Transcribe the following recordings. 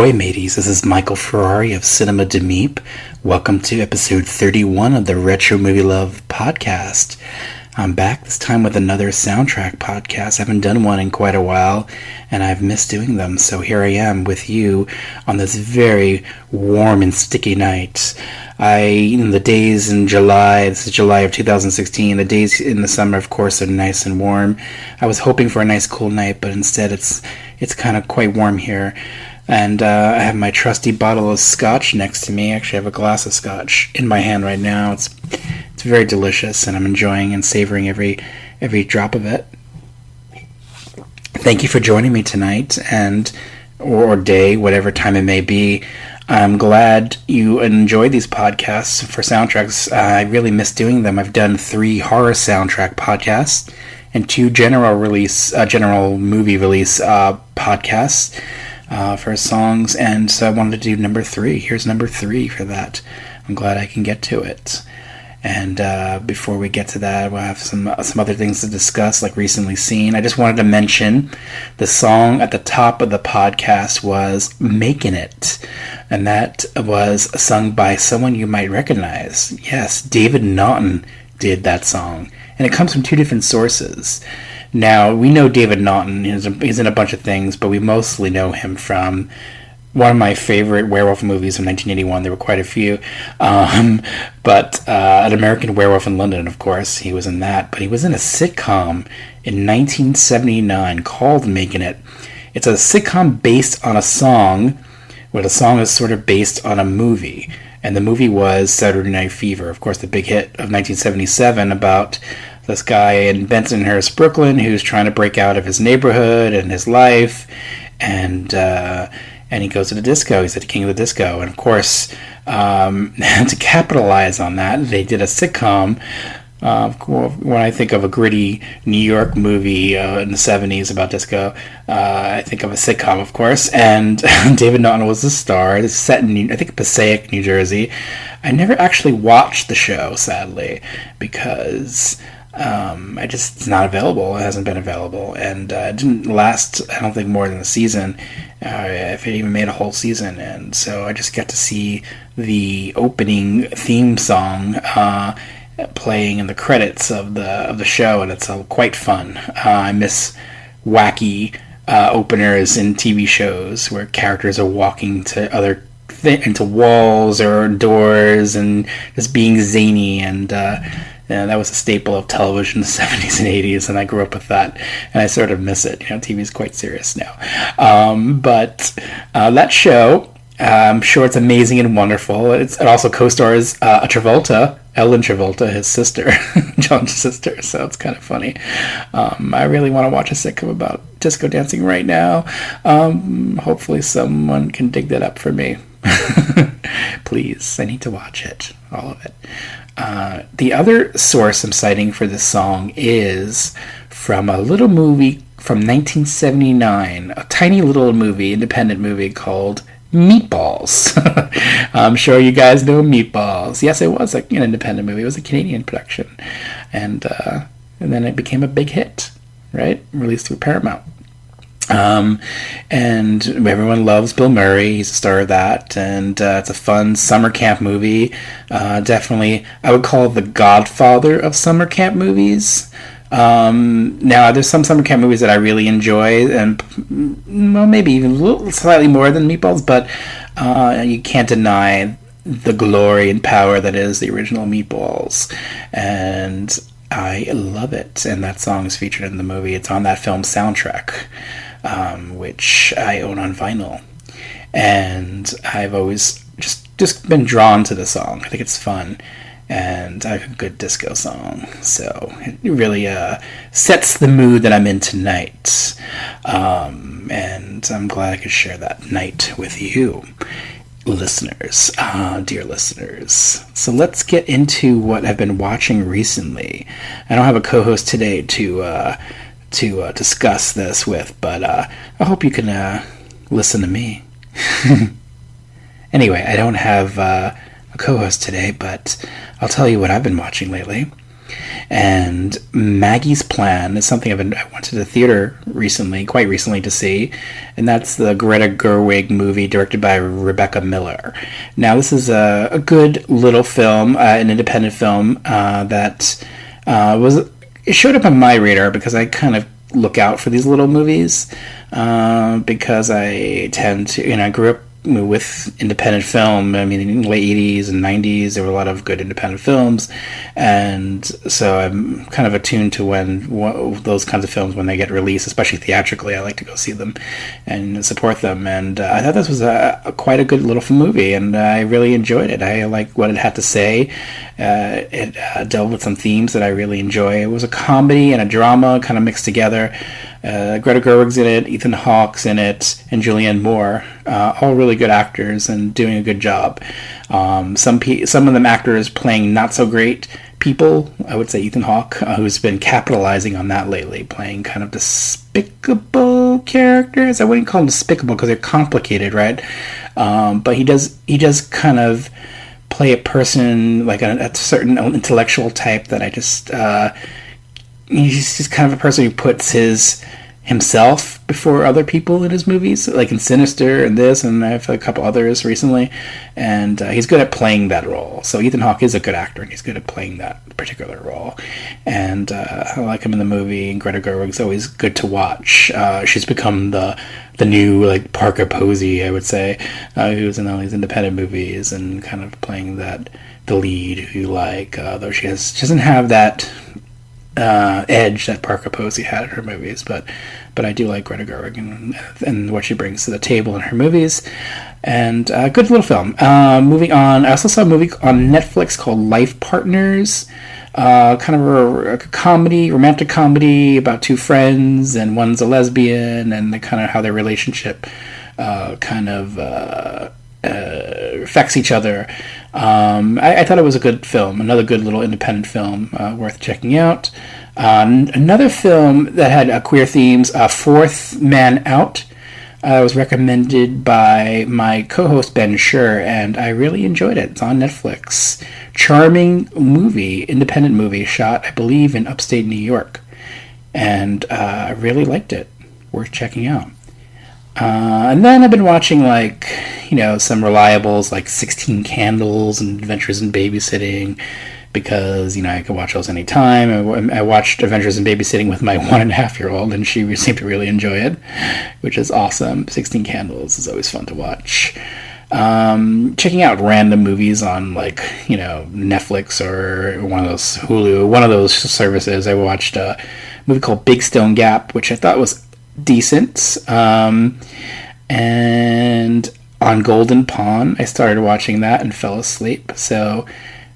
Ahoy, mateys. This is Michael Ferrari of Cinema de Meep. Welcome to episode 31 of the Retro Movie Love podcast. I'm back this time with another soundtrack podcast. I haven't done one in quite a while, and I've missed doing them, so here I am with you on this very warm and sticky night. In the days in July, this is July of 2016, the days in the summer, of course, are nice and warm. I was hoping for a nice cool night, but instead it's kind of quite warm here. And I have my trusty bottle of scotch next to me. Actually, I have a glass of scotch in my hand right now. It's very delicious, and I'm enjoying and savoring every drop of it. Thank you for joining me tonight, or day, whatever time it may be. I'm glad you enjoyed these podcasts for soundtracks. I really miss doing them. I've done 3 horror soundtrack podcasts and 2 general movie release podcasts for songs, and so I wanted to do number 3. Here's number 3 for that. I'm glad I can get to it. And before we get to that, we'll have some other things to discuss, like recently seen. I just wanted to mention the song at the top of the podcast was "Making It," and that was sung by someone you might recognize. Yes, David Naughton did that song, and it comes from 2 different sources. Now, we know David Naughton. He's in a bunch of things, but we mostly know him from one of my favorite werewolf movies from 1981. There were quite a few. But An American Werewolf in London, of course. He was in that. But he was in a sitcom in 1979 called Making It. It's a sitcom based on a song, where the song is sort of based on a movie. And the movie was Saturday Night Fever, of course, the big hit of 1977 about this guy in Bensonhurst, Brooklyn, who's trying to break out of his neighborhood and his life, and he goes to the disco. He's the king of the disco, and of course, to capitalize on that, they did a sitcom. When I think of a gritty New York movie in the 70s about disco, I think of a sitcom, of course, and David Naughton was the star. It's set in, I think, Passaic, New Jersey. I never actually watched the show, sadly, because it's not available. It hasn't been available, and it didn't last, I don't think, more than a season, if it even made a whole season. And so I just got to see the opening theme song playing in the credits of the show, and it's quite fun. I miss wacky openers in TV shows where characters are walking to into walls or doors and just being zany, and that was a staple of television in the 70s and 80s, and I grew up with that, and I sort of miss it. TV's quite serious now. But that show, I'm sure it's amazing and wonderful. It also co-stars Ellen Travolta, his sister, John's sister, so it's kind of funny. I really want to watch a sitcom about disco dancing right now. Hopefully someone can dig that up for me. Please, I need to watch it, all of it. The other source I'm citing for this song is from a little movie from 1979, a tiny little independent movie called Meatballs. I'm sure you guys know Meatballs. Yes, it was an independent movie. It was a Canadian production, and then it became a big hit, right? Released through Paramount. And everyone loves Bill Murray. He's a star of that, and it's a fun summer camp movie. Definitely, I would call it the godfather of summer camp movies. Now, there's some summer camp movies that I really enjoy, and maybe even a little slightly more than Meatballs, but you can't deny the glory and power that is the original Meatballs, and I love it. And that song is featured in the movie. It's on that film's soundtrack, which I own on vinyl, and I've always just been drawn to the song. I think it's fun, and I like a good disco song, so it really sets the mood that I'm in tonight, and I'm glad I could share that night with you, listeners, dear listeners. So let's get into what I've been watching recently. I don't have a co-host today to discuss this with, but I hope you can listen to me. Anyway, I don't have a co-host today, but I'll tell you what I've been watching lately. And Maggie's Plan is something I went to the theater quite recently to see, and that's the Greta Gerwig movie directed by Rebecca Miller. Now, this is a good little film, an independent film that it showed up on my radar because I kind of look out for these little movies because I tend to, I grew up with independent film. I mean, in the late 80s and 90s, there were a lot of good independent films, and so I'm kind of attuned to those kinds of films, when they get released, especially theatrically, I like to go see them and support them. And I thought this was quite a good little movie, and I really enjoyed it. I liked what it had to say. It dealt with some themes that I really enjoy. It was a comedy and a drama kind of mixed together. Greta Gerwig's in it, Ethan Hawke's in it, and Julianne Moore, all really good actors and doing a good job. Some of them actors playing not so great people. I would say Ethan Hawke, who's been capitalizing on that lately, playing kind of despicable characters. I wouldn't call them despicable because they're complicated, right? But he does kind of play a person like a certain intellectual type that I just. He's just kind of a person who puts himself before other people in his movies, like in Sinister and this, and I've a couple others recently, and he's good at playing that role. So Ethan Hawke is a good actor, and he's good at playing that particular role, and I like him in the movie. And Greta Gerwig's always good to watch. She's become the new like Parker Posey, I would say, who's in all these independent movies and kind of playing the lead who you like, though she doesn't have that edge that Parker Posey had in her movies, but I do like Greta Gerwig and what she brings to the table in her movies. And good little film. Moving on, I also saw a movie on Netflix called Life Partners, kind of a comedy, romantic comedy about two friends, and one's a lesbian, and kind of how their relationship affects each other. I thought it was a good film, another good little independent film worth checking out. Another film that had queer themes, Fourth Man Out, was recommended by my co-host Ben Schur, and I really enjoyed it. It's on Netflix. Charming movie, independent movie, shot, I believe, in upstate New York, and I really liked it. Worth checking out. And then I've been watching some reliables like 16 Candles and Adventures in Babysitting, because I can watch those anytime. I watched Adventures in Babysitting with my 1.5-year-old, and she seemed to really enjoy it, which is awesome. 16 Candles is always fun to watch. Checking out random movies on Netflix or one of those Hulu, one of those services. I watched a movie called Big Stone Gap, which I thought was decent. And on Golden Pond, I started watching that and fell asleep. So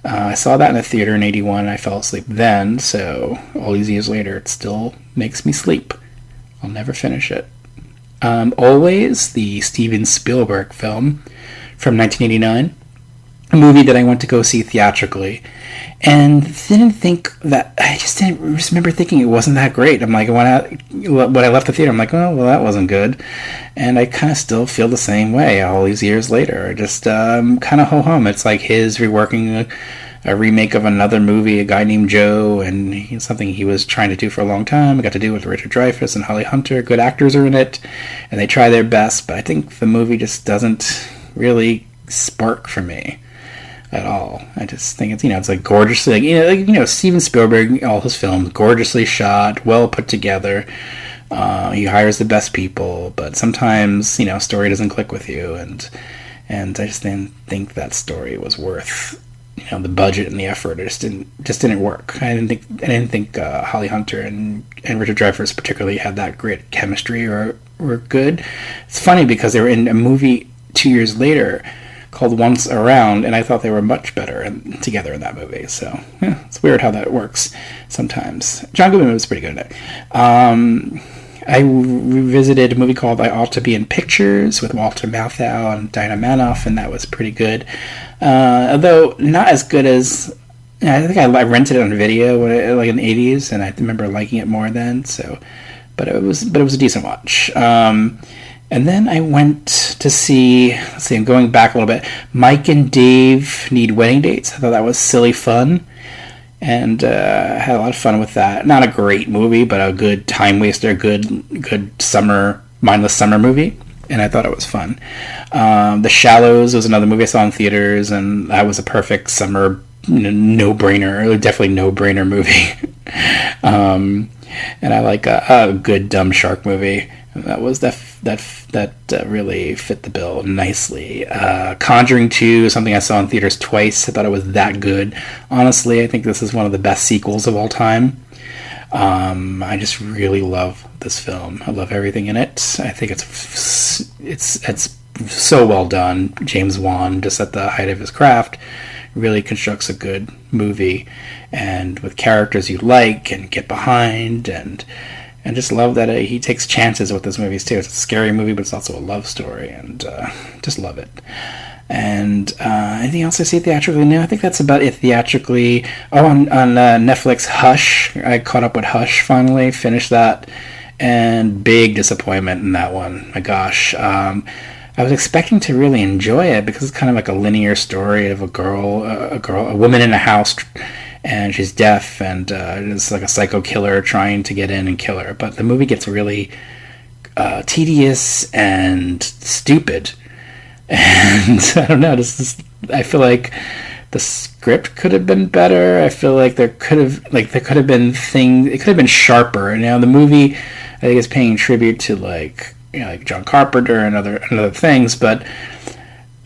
I saw that in the theater in 81, and I fell asleep then. So all these years later, it still makes me sleep. I'll never finish it. Always, the Steven Spielberg film from 1989, a movie that I went to go see theatrically, and I just didn't remember thinking it wasn't that great. I'm like, when I left the theater, I'm like, oh, well, that wasn't good. And I kind of still feel the same way all these years later. Just kind of ho-hum. It's like his reworking a remake of another movie, A Guy Named Joe, and something he was trying to do for a long time. I got to do with Richard Dreyfuss and Holly Hunter. Good actors are in it, and they try their best, but I think the movie just doesn't really spark for me at all. I just think it's like gorgeously, Steven Spielberg, all his films, gorgeously shot, well put together. He hires the best people, but sometimes, story doesn't click with you, and I just didn't think that story was worth, the budget and the effort. It just didn't work. I didn't think Holly Hunter and Richard Dreyfuss particularly had that great chemistry or were good. It's funny because they were in a movie 2 years later called Once Around, and I thought they were much better together in that movie. So it's weird how that works sometimes. John Goodman was pretty good at it. I revisited a movie called I Ought to Be in Pictures with Walter Matthau and Dinah Manoff, and that was pretty good. Although not as good as, I think I rented it on video in the 80s, and I remember liking it more then. So, but it was a decent watch. And then I went to see, I'm going back a little bit, Mike and Dave Need Wedding Dates. I thought that was silly fun. and had a lot of fun with that. Not a great movie, but a good time waster, good summer, mindless summer movie. And I thought it was fun. The Shallows was another movie I saw in theaters, and that was a perfect summer no-brainer, definitely no-brainer movie. And I like a good dumb shark movie. That was that really fit the bill nicely. Conjuring 2 is something I saw in theaters twice. I thought it was that good. Honestly, I think this is one of the best sequels of all time. I just really love this film. I love everything in it. I think it's so well done. James Wan, just at the height of his craft, really constructs a good movie, and with characters you like and get behind, and just love that he takes chances with his movies too. It's a scary movie, but it's also a love story, and just love it. And anything else I see theatrically? No, I think that's about it theatrically. On Netflix, Hush. I caught up with Hush finally, finished that, and big disappointment in that one. My gosh. I was expecting to really enjoy it because it's kind of like a linear story of a woman in a house, and she's deaf, and it's like a psycho killer trying to get in and kill her. But the movie gets really tedious and stupid, and I don't know. I feel like the script could have been better. I feel like there could have been things. It could have been sharper. And now the movie, I think, is paying tribute to like John Carpenter and other things, but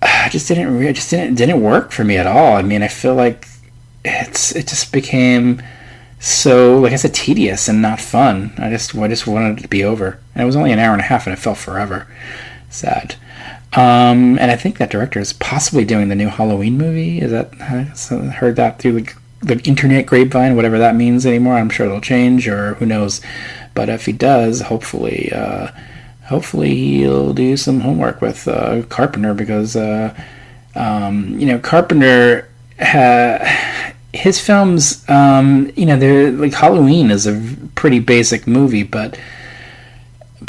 it didn't work for me at all. I mean, I feel like it just became so, like I said, tedious and not fun. I just wanted it to be over, and it was only an hour and a half, and it felt forever. Sad. And I think that director is possibly doing the new Halloween movie. I heard that through the internet grapevine, whatever that means anymore. I'm sure it'll change, or who knows. But if he does, hopefully he'll do some homework with Carpenter, because Carpenter, his films, they're like, Halloween is a pretty basic movie, but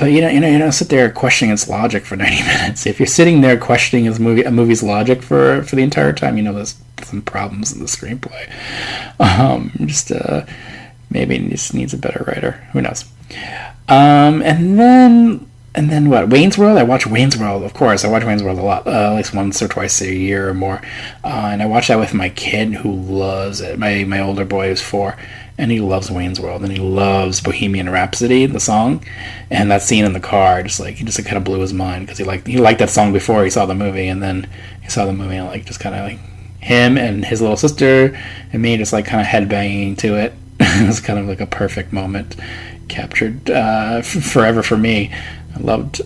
you don't sit there questioning its logic for 90 minutes. If you're sitting there questioning a movie's logic for the entire time, there's some problems in the screenplay. Maybe it just needs a better writer. Who knows? And then what? Wayne's World? I watch Wayne's World, of course. I watch Wayne's World a lot, at least once or twice a year or more. And I watch that with my kid, who loves it. My older boy is 4, and he loves Wayne's World, and he loves Bohemian Rhapsody, the song. And that scene in the car, he just kind of blew his mind, because he liked that song before he saw the movie, and then he saw the movie, and just kind of him and his little sister and me just kind of headbanging to it. It was kind of like a perfect moment, captured forever for me. I loved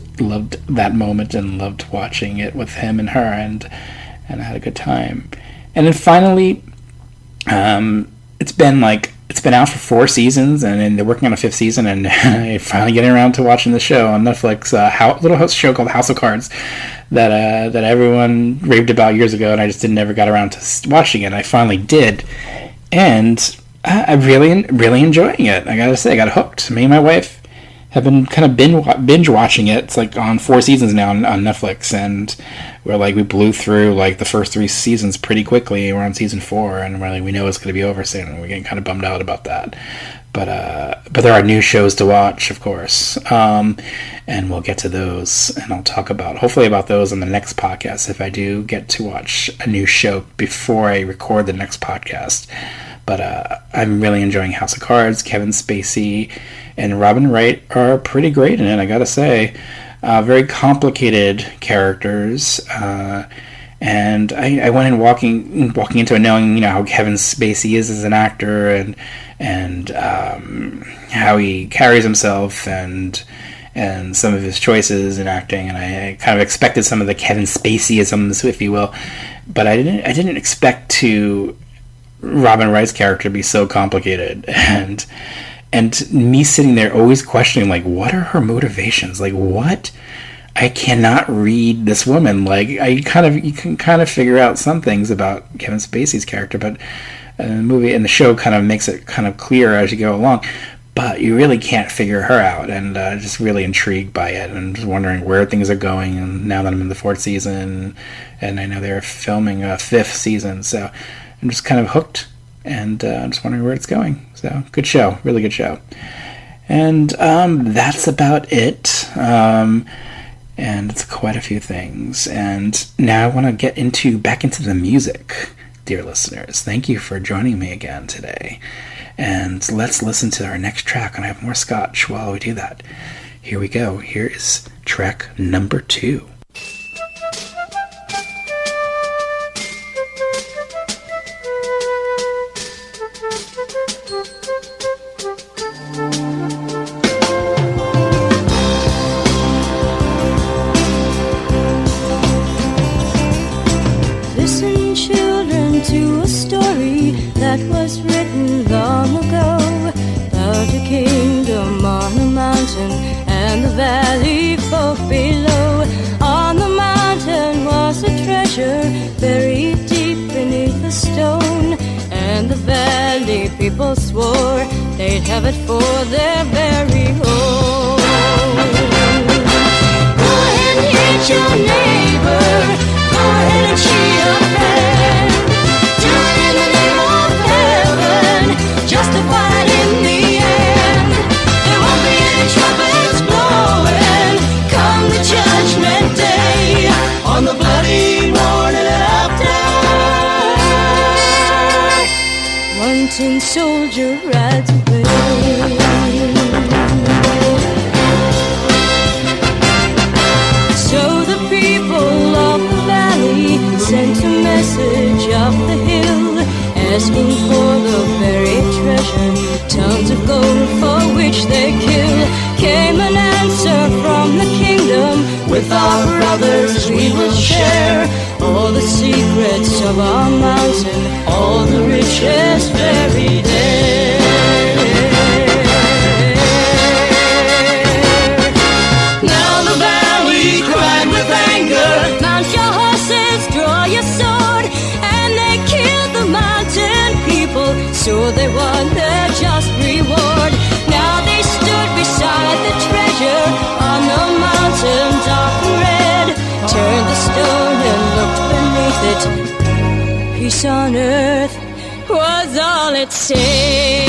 that moment, and loved watching it with him and her, and I had a good time. And then finally, it's been out for 4 seasons, and they're working on a 5th season, and I'm finally getting around to watching the show on Netflix. A little show called House of Cards that everyone raved about years ago, and I just never got around to watching it. I finally did, and I'm really enjoying it. I gotta say, I got hooked. Me and my wife have been kind of binge watching it. It's on 4 seasons now on Netflix, and we blew through the first 3 seasons pretty quickly. We're on season 4, and we know it's going to be over soon, and we're getting kind of bummed out about that. But there are new shows to watch, of course, and we'll get to those, and I'll talk hopefully about those on the next podcast, if I do get to watch a new show before I record the next podcast. But I'm really enjoying House of Cards. Kevin Spacey and Robin Wright are pretty great in it, I gotta say. Very complicated characters, and I went in walking into it knowing how Kevin Spacey is as an actor, and how he carries himself, and some of his choices in acting, and I kind of expected some of the Kevin Spaceyisms, if you will, but I didn't expect Robin Wright's character to be so complicated, and me sitting there always questioning, what are her motivations? What? I cannot read this woman. You can kind of figure out some things about Kevin Spacey's character, but the show kind of makes it kind of clear as you go along. But you really can't figure her out, and just really intrigued by it, and just wondering where things are going. And now that I'm in the 4th season, and I know they're filming a 5th season, so I'm just kind of hooked. and I'm just wondering where it's going. So, good show, really good show. And that's about it. And it's quite a few things. And now I want to get back into the music, dear listeners. Thank you for joining me again today. And let's listen to our next track, and I have more scotch while we do that. Here we go. Here is track number 2. Listen, children, to a story that was written long ago about a kingdom on a mountain and the valley folk below. On the mountain was a treasure buried deep beneath a stone, and the valley people swore they'd have it for their very own. Go ahead and hit your neighbor, go ahead and cheat a friend. Do it in the name of heaven, justified in the end. There won't be any trumpets blowing come the judgment day, on the bloody morning after. One tin soldier rides away. So the people of the valley sent a message up the hill, asking for the buried treasure, tons of gold for which they kill. Came an answer from the kingdom, with our brothers we will share all the secrets of our mountain, all the riches buried there. Now the valley cried with anger, mount your horses, draw your sword, and they killed the mountain people, so they won their just reward. Now they stood beside the treasure on the mountain dark and red, turned the stone and looked beneath it. Peace on earth was all it said.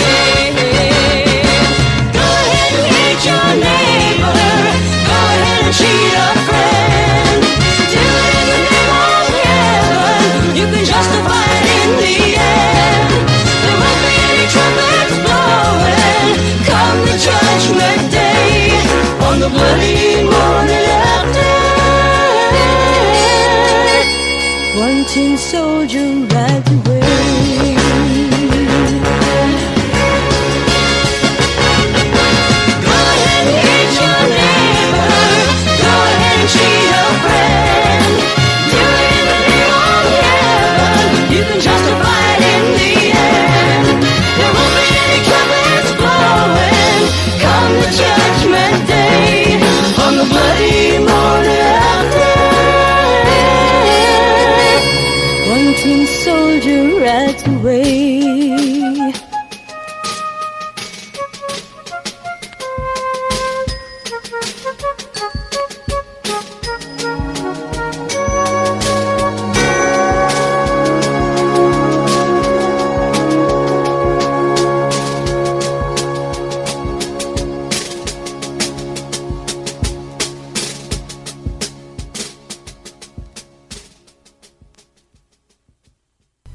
Go ahead and hate your neighbor, go ahead and cheat a friend. Do it in the name of heaven, you can justify it in the end. There won't be any trumpets blowing come the judgment day, on the bloody morning after. One tin soldier rides away. Go ahead and hate your neighbor, go ahead and cheat a friend. Do it in the name of heaven, you can justify it in the end. There won't be any trumpets blowing come the judgment day, on the bloody morning after. One tin soldier rides away.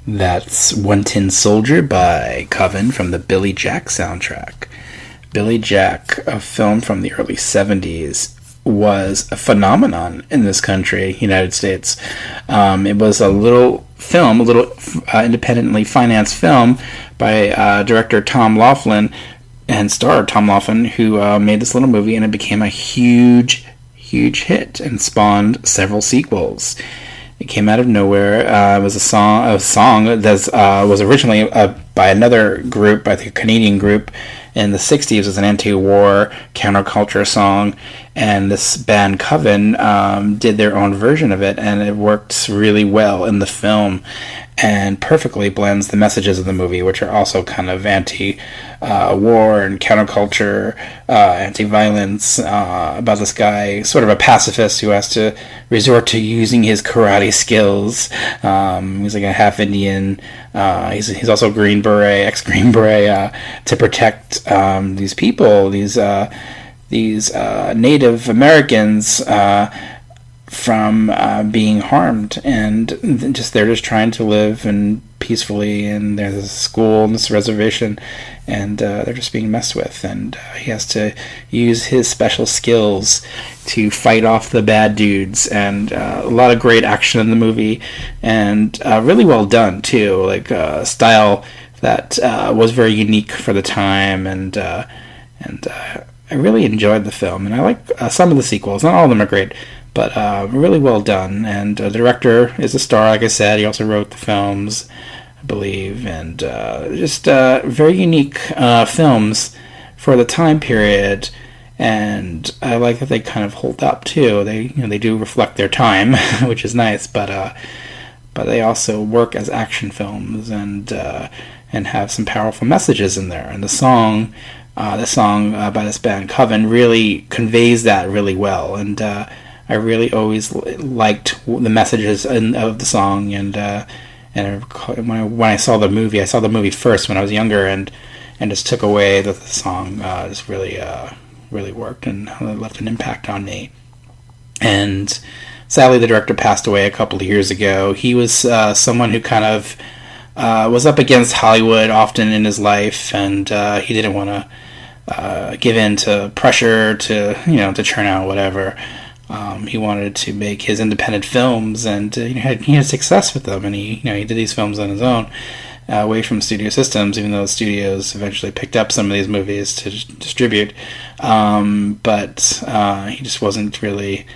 That's One Tin Soldier by Coven from the Billy Jack soundtrack. Billy Jack, a film from the early 70s, was a phenomenon in this country, United States. It was a little film, a little independently financed film by director Tom Laughlin and star Tom Laughlin, who made this little movie, and it became a huge hit and spawned several sequels. It came out of nowhere. It was a song that was originally by another group, I think a Canadian group in the 60s. It was an anti-war counterculture song, and this band Coven did their own version of it, and it worked really well in the film. and perfectly blends the messages of the movie, which are also kind of anti-war and counterculture, anti-violence, about this guy, sort of a pacifist who has to resort to using his karate skills. He's like a half Indian. He's also Green Beret, ex-Green Beret, to protect these people, these Native Americans, from being harmed, and they're just trying to live and peacefully, and there's a school and this reservation, and they're just being messed with, and he has to use his special skills to fight off the bad dudes, and a lot of great action in the movie, and really well done too, like style that was very unique for the time, and I really enjoyed the film, and I like some of the sequels. Not all of them are great, but really well done. And the director is a star, like I said. He also wrote the films, I believe, and just very unique films for the time period. And I like that they kind of hold up too. They do reflect their time, which is nice. But they also work as action films and have some powerful messages in there. And the song by this band Coven really conveys that really well. And I really always liked the messages of the song, and when I saw the movie first when I was younger, and just took away that the song just really worked and left an impact on me. And sadly, the director passed away a couple of years ago. He was someone who kind of was up against Hollywood often in his life, and he didn't want to give in to pressure to churn out whatever. He wanted to make his independent films, and he had success with them. And he did these films on his own, away from studio systems. Even though the studios eventually picked up some of these movies to distribute, but he just wasn't really.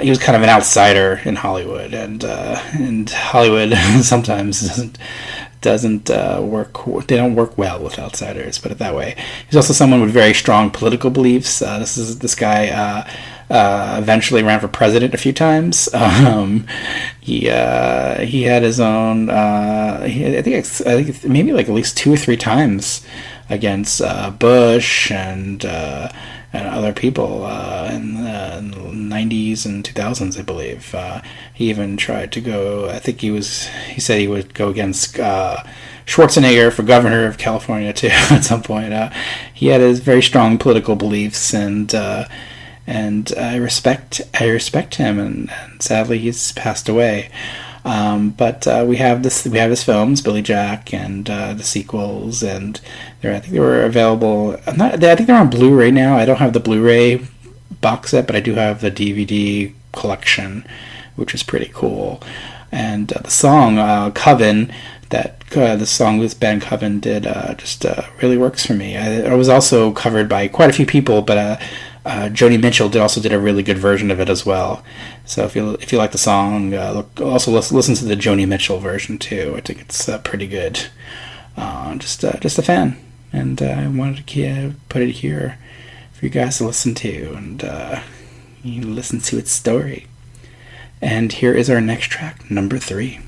He was kind of an outsider in Hollywood, and Hollywood sometimes doesn't work. They don't work well with outsiders, put it that way. He's also someone with very strong political beliefs. This guy eventually ran for president a few times. He had his own. I think maybe like at least 2 or 3 times against Bush and other people in the 90s and 2000s, I believe. He even tried to go. I think he said he would go against Schwarzenegger for governor of California too. At some point, he had his very strong political beliefs, and I respect him. And sadly, he's passed away. But we have his films, Billy Jack, and the sequels, and I think they were available. I think they're on Blu-ray now. I don't have the Blu-ray box set, but I do have the DVD collection, which is pretty cool. And the song Coven, the song this band Coven did, just really works for me. It was also covered by quite a few people, but Joni Mitchell did a really good version of it as well. So if you like the song, also listen to the Joni Mitchell version too. I think it's pretty good. Just a fan, and I wanted to put it here for you guys to listen to, and you listen to its story. And here is our next track, number 3.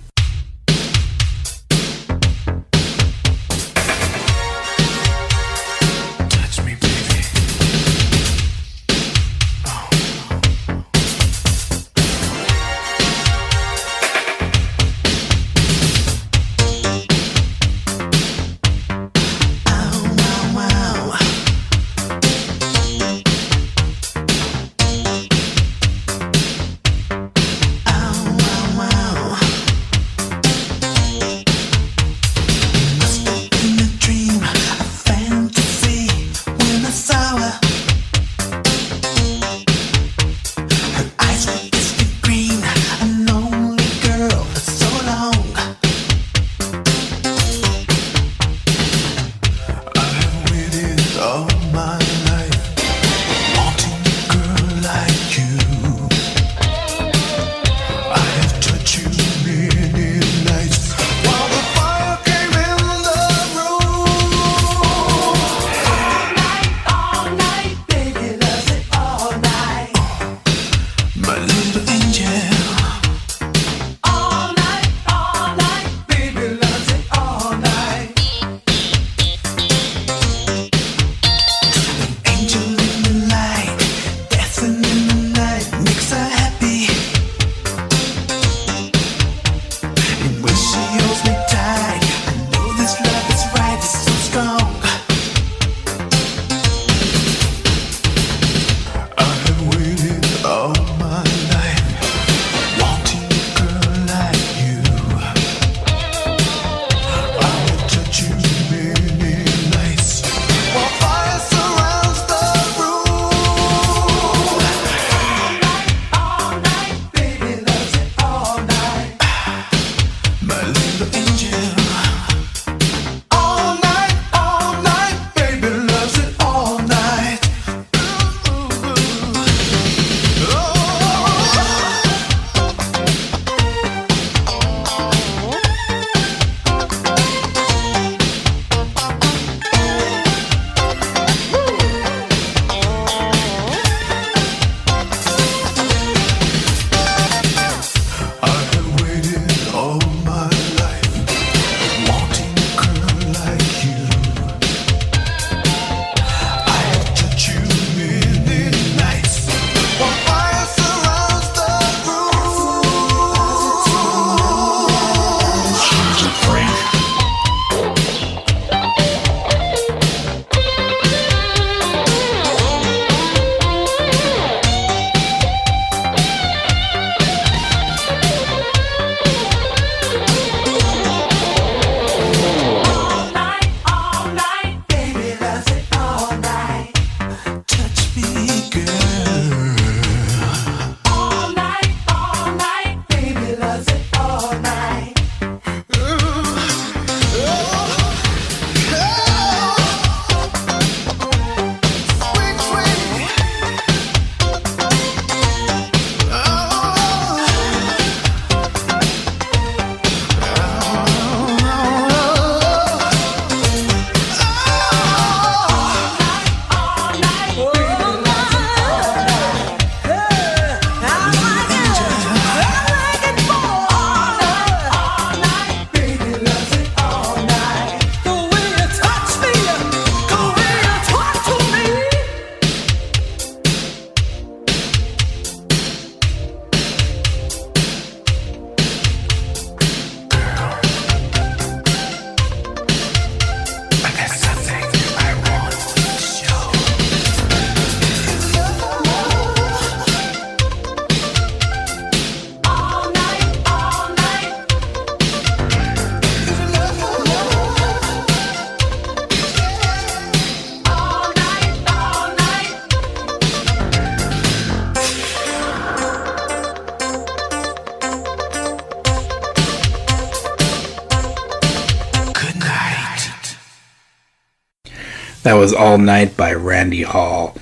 That was All Night by Randy Hall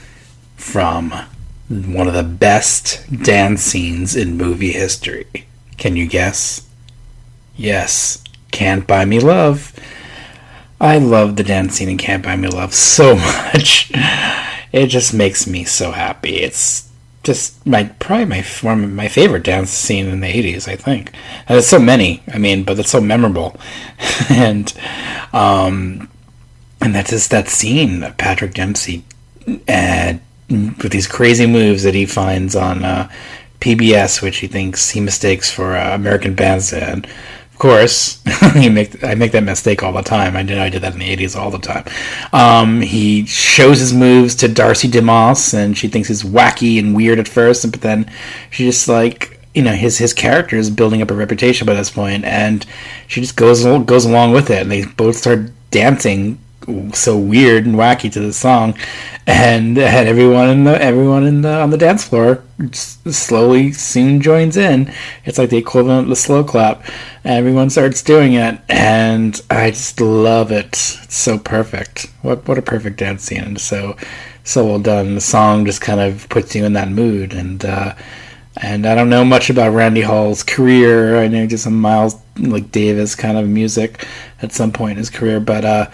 from one of the best dance scenes in movie history. Can you guess? Yes, Can't Buy Me Love. I love the dance scene in Can't Buy Me Love so much. It just makes me so happy. It's just probably one of my favorite dance scene in the 80s, I think. And there's so many, but it's so memorable. and that's just that scene of Patrick Dempsey with these crazy moves that he finds on PBS, which he mistakes for American Bandstand. Of course, I make that mistake all the time. I did that in the 80s all the time. He shows his moves to Darcy DeMoss, and she thinks he's wacky and weird at first, but then she just his character is building up a reputation by this point, and she just goes along with it, and they both start dancing so weird and wacky to the song, and everyone on the dance floor slowly soon joins in. It's like the equivalent of the slow clap. Everyone starts doing it, and I just love it. It's so perfect. What a perfect dance scene, and so well done. The song just kind of puts you in that mood, and I don't know much about Randy Hall's career. I know just some Miles Davis kind of music at some point in his career, but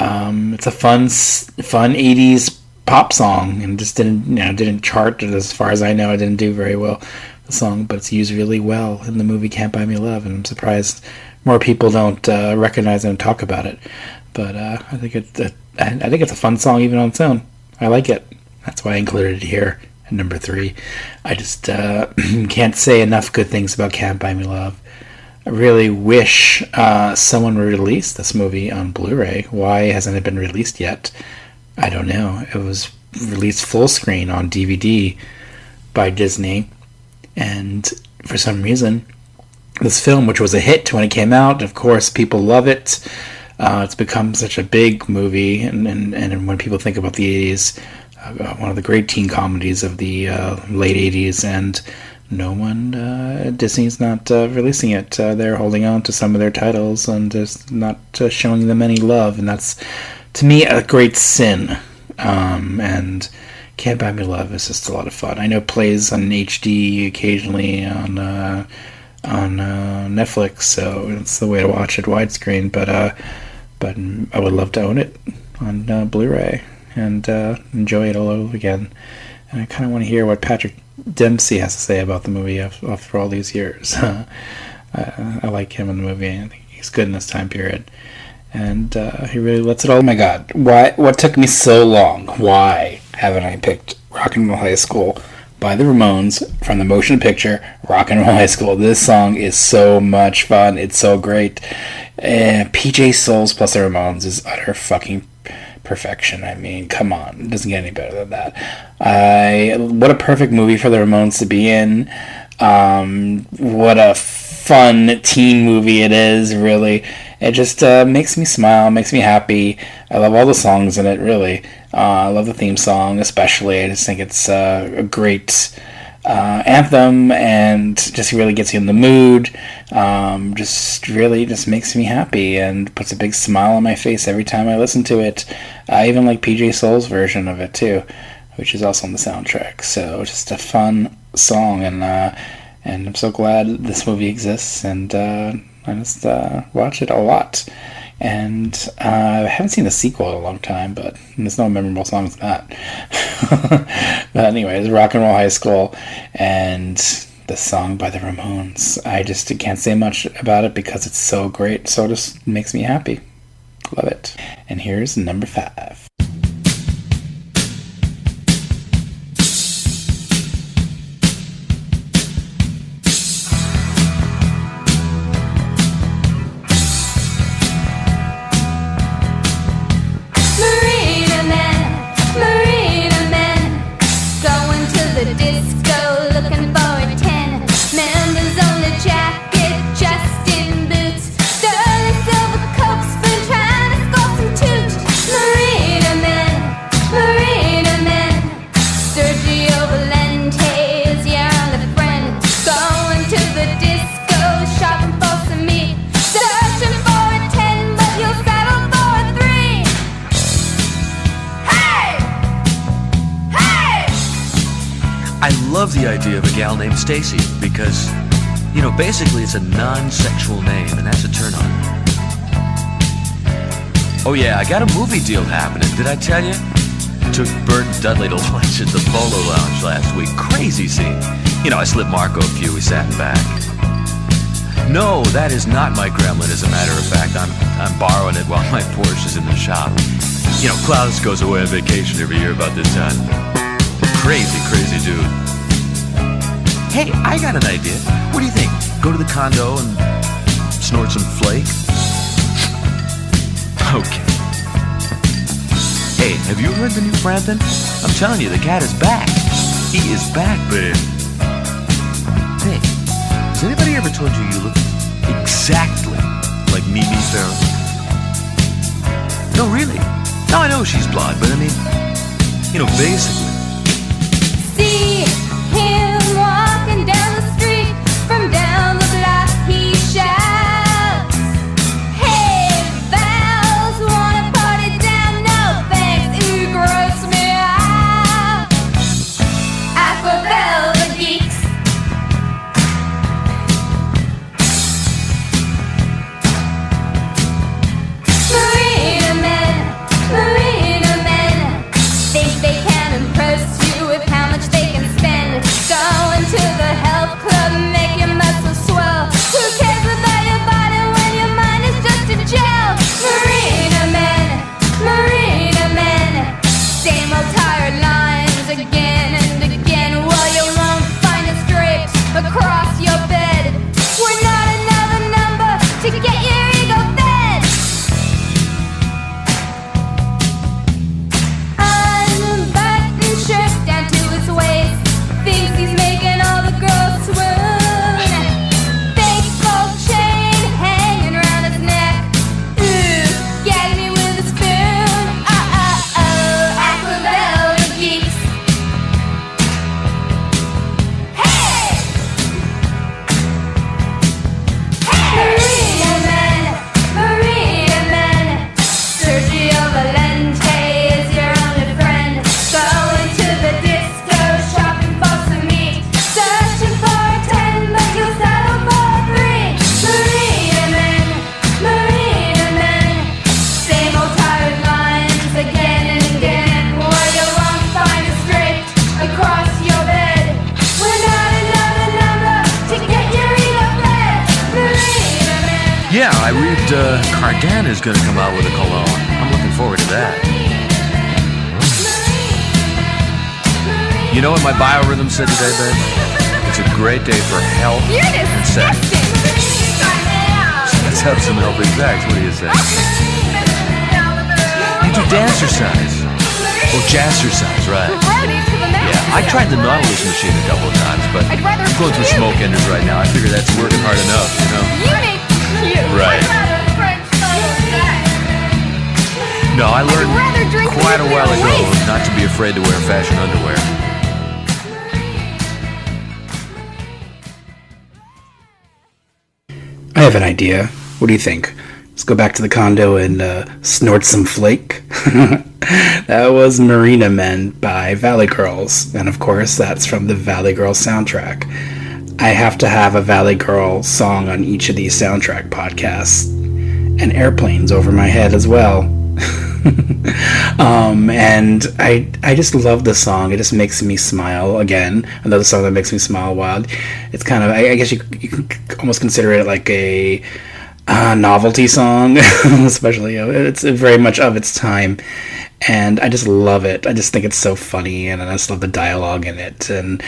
it's a fun 80s pop song, and just didn't chart, as far as I know. It didn't do very well, the song, but it's used really well in the movie Can't Buy Me Love, and I'm surprised more people don't recognize it and talk about it. But I think it's a fun song even on its own. I like it. That's why I included it here at number 3. I just can't say enough good things about Can't Buy Me Love. I really wish someone would release this movie on Blu-ray. Why hasn't it been released yet? I don't know. It was released full screen on DVD by Disney, and for some reason, this film, which was a hit when it came out, of course, people love it. It's become such a big movie, and when people think about the 80s, one of the great teen comedies of the late 80s, and no one, Disney's not releasing it. They're holding on to some of their titles and just not showing them any love, and that's, to me, a great sin. And Can't Buy Me Love is just a lot of fun. I know it plays on HD occasionally on Netflix, so it's the way to watch it widescreen. But I would love to own it on Blu-ray and enjoy it all over again. And I kind of want to hear what Patrick Dempsey has to say about the movie after all these years. I like him in the movie. I think he's good in this time period, and he really lets it all. Oh my God! What took me so long? Why haven't I picked Rock and Roll High School by the Ramones from the motion picture Rock and Roll High School? This song is so much fun. It's so great. PJ Souls plus the Ramones is utter fucking perfection. I mean, come on. It doesn't get any better than that. What a perfect movie for the Ramones to be in. What a fun teen movie it is, really. It just makes me smile, makes me happy. I love all the songs in it, really. I love the theme song, especially. I just think it's a great anthem, and just really gets you in the mood. Just really just makes me happy and puts a big smile on my face every time I listen to it. I even like PJ Soul's version of it too, which is also on the soundtrack. So just a fun song, and I'm so glad this movie exists, and I just watch it a lot. And I haven't seen the sequel in a long time, but there's no memorable songs in that. But anyways, Rock and Roll High School and the song by the Ramones. I just can't say much about it because it's so great, so it just makes me happy. Love it. And here's number 5. Marina I love the idea of a gal named Stacy because, basically it's a non-sexual name, and that's a turn on. Oh yeah, I got a movie deal happening, did I tell you? Took Bert and Dudley to lunch at the Polo Lounge last week. Crazy scene. I slipped Marco a few, we sat in back. No, that is not my Gremlin, as a matter of fact. I'm borrowing it while my Porsche is in the shop. Klaus goes away on vacation every year about this time. Crazy, crazy dude. Hey, I got an idea. What do you think? Go to the condo and snort some flake? Okay. Hey, have you heard the new Frampton? I'm telling you, the cat is back. He is back, babe. Hey, has anybody ever told you you look exactly like Meep Ferrari? No, really? No, I know she's blonde, but I mean, basically. See him walking down the street, from down the block he shouts, "Hey, Val's wanna party down? No thanks, ooh, gross me out." Aquabelle the geeks. Marina men think they can impress you with how much they can spend. Going to the health club, make your muscles swell. Who cares about your body when your mind is just a gel? Marina men, same old tired lines again and again. Well, you won't find it straight across your bed. We're not another number to get your ego fed. Unbuttoned shirt down to his waist, thinks he's making all the girls swoon. Fake gold chain hanging around his neck. Ooh, gag me with a spoon. Aquabelle geeks. Hey! Marina men, Sergio Valente is your only friend. Going to the disco, shopping for some meat, searching for a 10, but you'll settle for a 3. Marina men, same old tired lines again and again. Well, you won't find it straight across your bed. We're not another number to get your ego fed. Marina men. Yeah, I read Cardin is going to come out with a cologne. I'm looking forward to that. You know what my biorhythm said today, babe? It's a great day for health You're and sex. disgusting. Let's have some healthy sex. What do you say? You do dancercise. Or jazzercise, right? Yeah, I tried the Nautilus machine a couple of times, but I'd rather I'm going through puke. smoke enders right now. I figure that's working hard enough, You make cute. Right. No, I rather learned drink quite a while ago waste. not to be afraid to wear fashion underwear. I have an idea. What do you think? Let's go back to the condo and snort some flake. That was Marina Men by Valley Girls. And of course, that's from the Valley Girls soundtrack. I have to have a Valley Girl song on each of these soundtrack podcasts. And airplanes over my head as well. And I just love the song. It just makes me smile. Again, another song that makes me smile wild. It's kind of, I guess you can almost consider it like a novelty song, especially, it's very much of its time. And I just love it. I just think it's so funny, and I just love the dialogue in it, and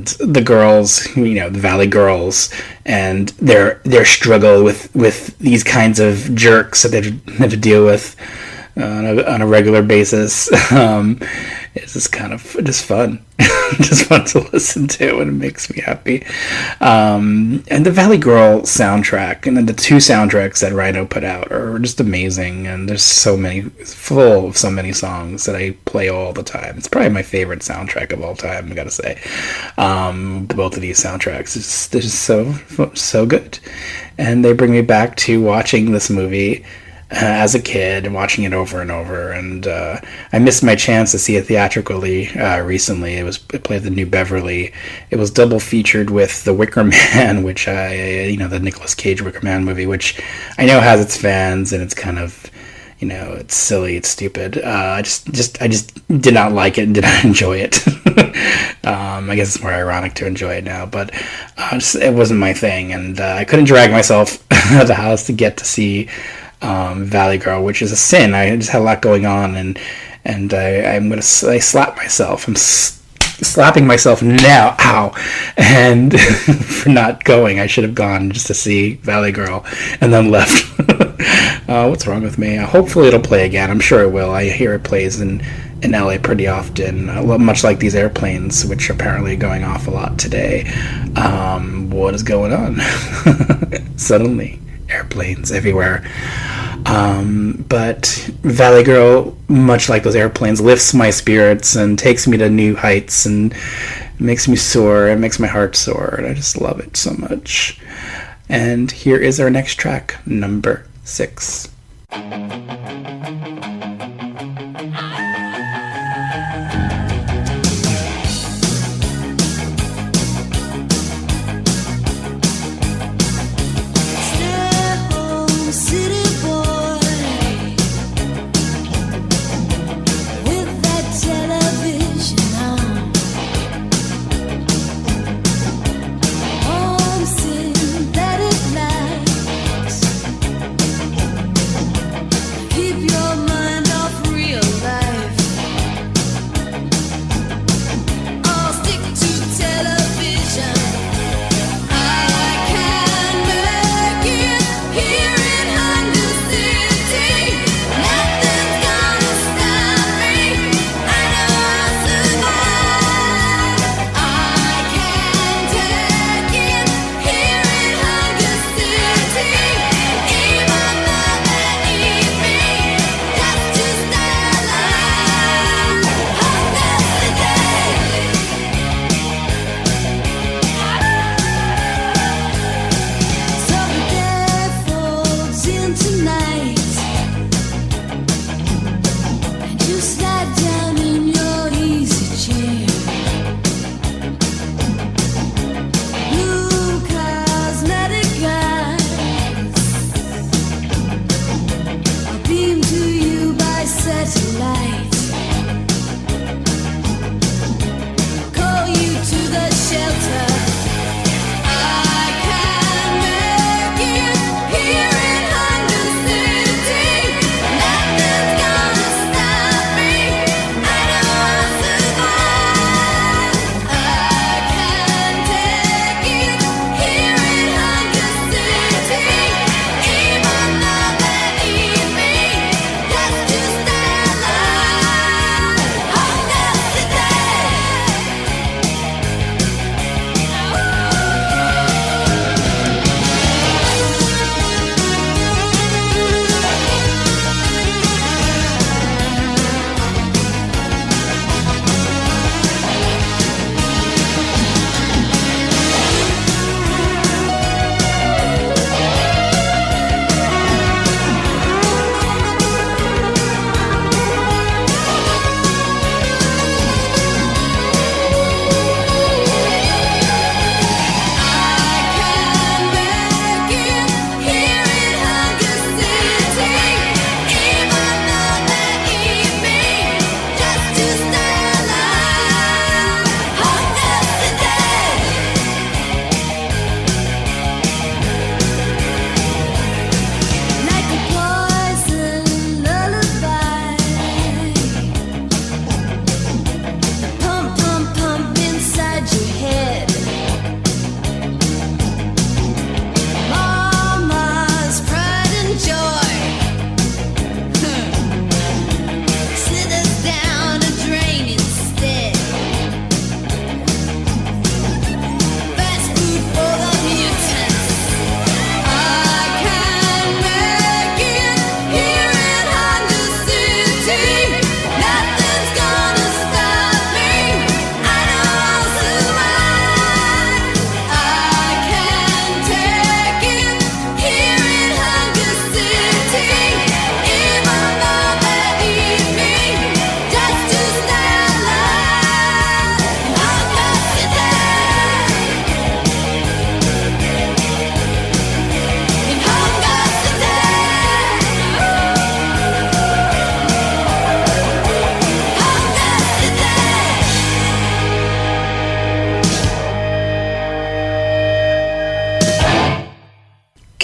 the girls, the Valley Girls, and their struggle with these kinds of jerks that they have to deal with on a regular basis. It's just kind of just fun, just fun to listen to, and it makes me happy. And the Valley Girl soundtrack, and then the two soundtracks that Rhino put out are just amazing. And there's full of so many songs that I play all the time. It's probably my favorite soundtrack of all time, I gotta say. Both of these soundtracks, they're just so good, and they bring me back to watching this movie as a kid and watching it over and over. And I missed my chance to see it theatrically recently. It played the New Beverly. It was double featured with The Wicker Man, which the Nicolas Cage Wicker Man movie, which I know has its fans, and it's kind of, it's silly, it's stupid. I just did not like it and did not enjoy it. I guess it's more ironic to enjoy it now, but it wasn't my thing, and I couldn't drag myself out of the house to get to see Valley Girl, which is a sin. I just had a lot going on, and I slap myself. I'm slapping myself now, ow, and for not going. I should have gone just to see Valley Girl and then left. What's wrong with me? Hopefully it'll play again. I'm sure it will. I hear it plays in LA pretty often, much like these airplanes, which are apparently going off a lot today. What is going on? Suddenly, airplanes everywhere. But Valley Girl, much like those airplanes, lifts my spirits and takes me to new heights and makes me soar and makes my heart soar, and I just love it so much. And here is our next track, number 6. Keep your mind off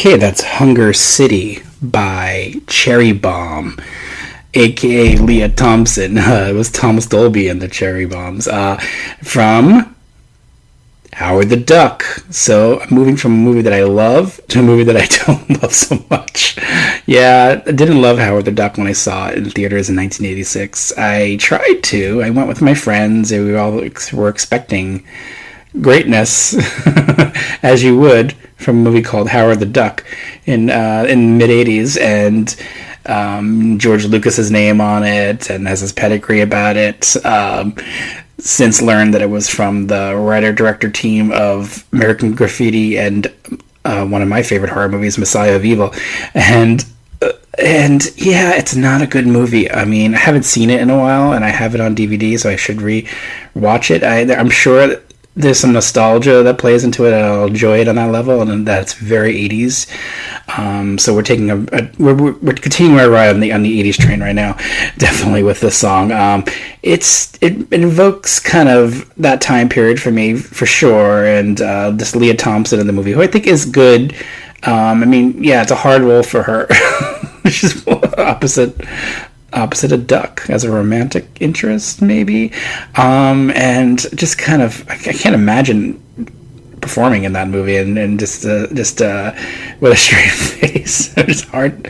Okay, that's Hunger City by Cherry Bomb, aka Leah Thompson. It was Thomas Dolby and the Cherry Bombs. From Howard the Duck. So I'm moving from a movie that I love to a movie that I don't love so much. Yeah, I didn't love Howard the Duck when I saw it in theaters in 1986. I tried to. I went with my friends, and we all were expecting greatness, as you would, from a movie called Howard the Duck in mid 80s, and George Lucas's name on it, and has his pedigree about it. Since learned that it was from the writer-director team of American Graffiti and one of my favorite horror movies, Messiah of Evil, and yeah, it's not a good movie. I mean, I haven't seen it in a while, and I have it on DVD, so I should re-watch it. I'm sure there's some nostalgia that plays into it, and I'll enjoy it on that level, and that's very 80s. So we're taking we're continuing our ride on the 80s train right now, definitely with this song. It invokes kind of that time period for me, for sure, and this Leah Thompson in the movie, who I think is good. I mean, yeah, it's a hard role for her. She's opposite a duck as a romantic interest, maybe, and just kind of, I can't imagine performing in that movie and just with a straight face. It's hard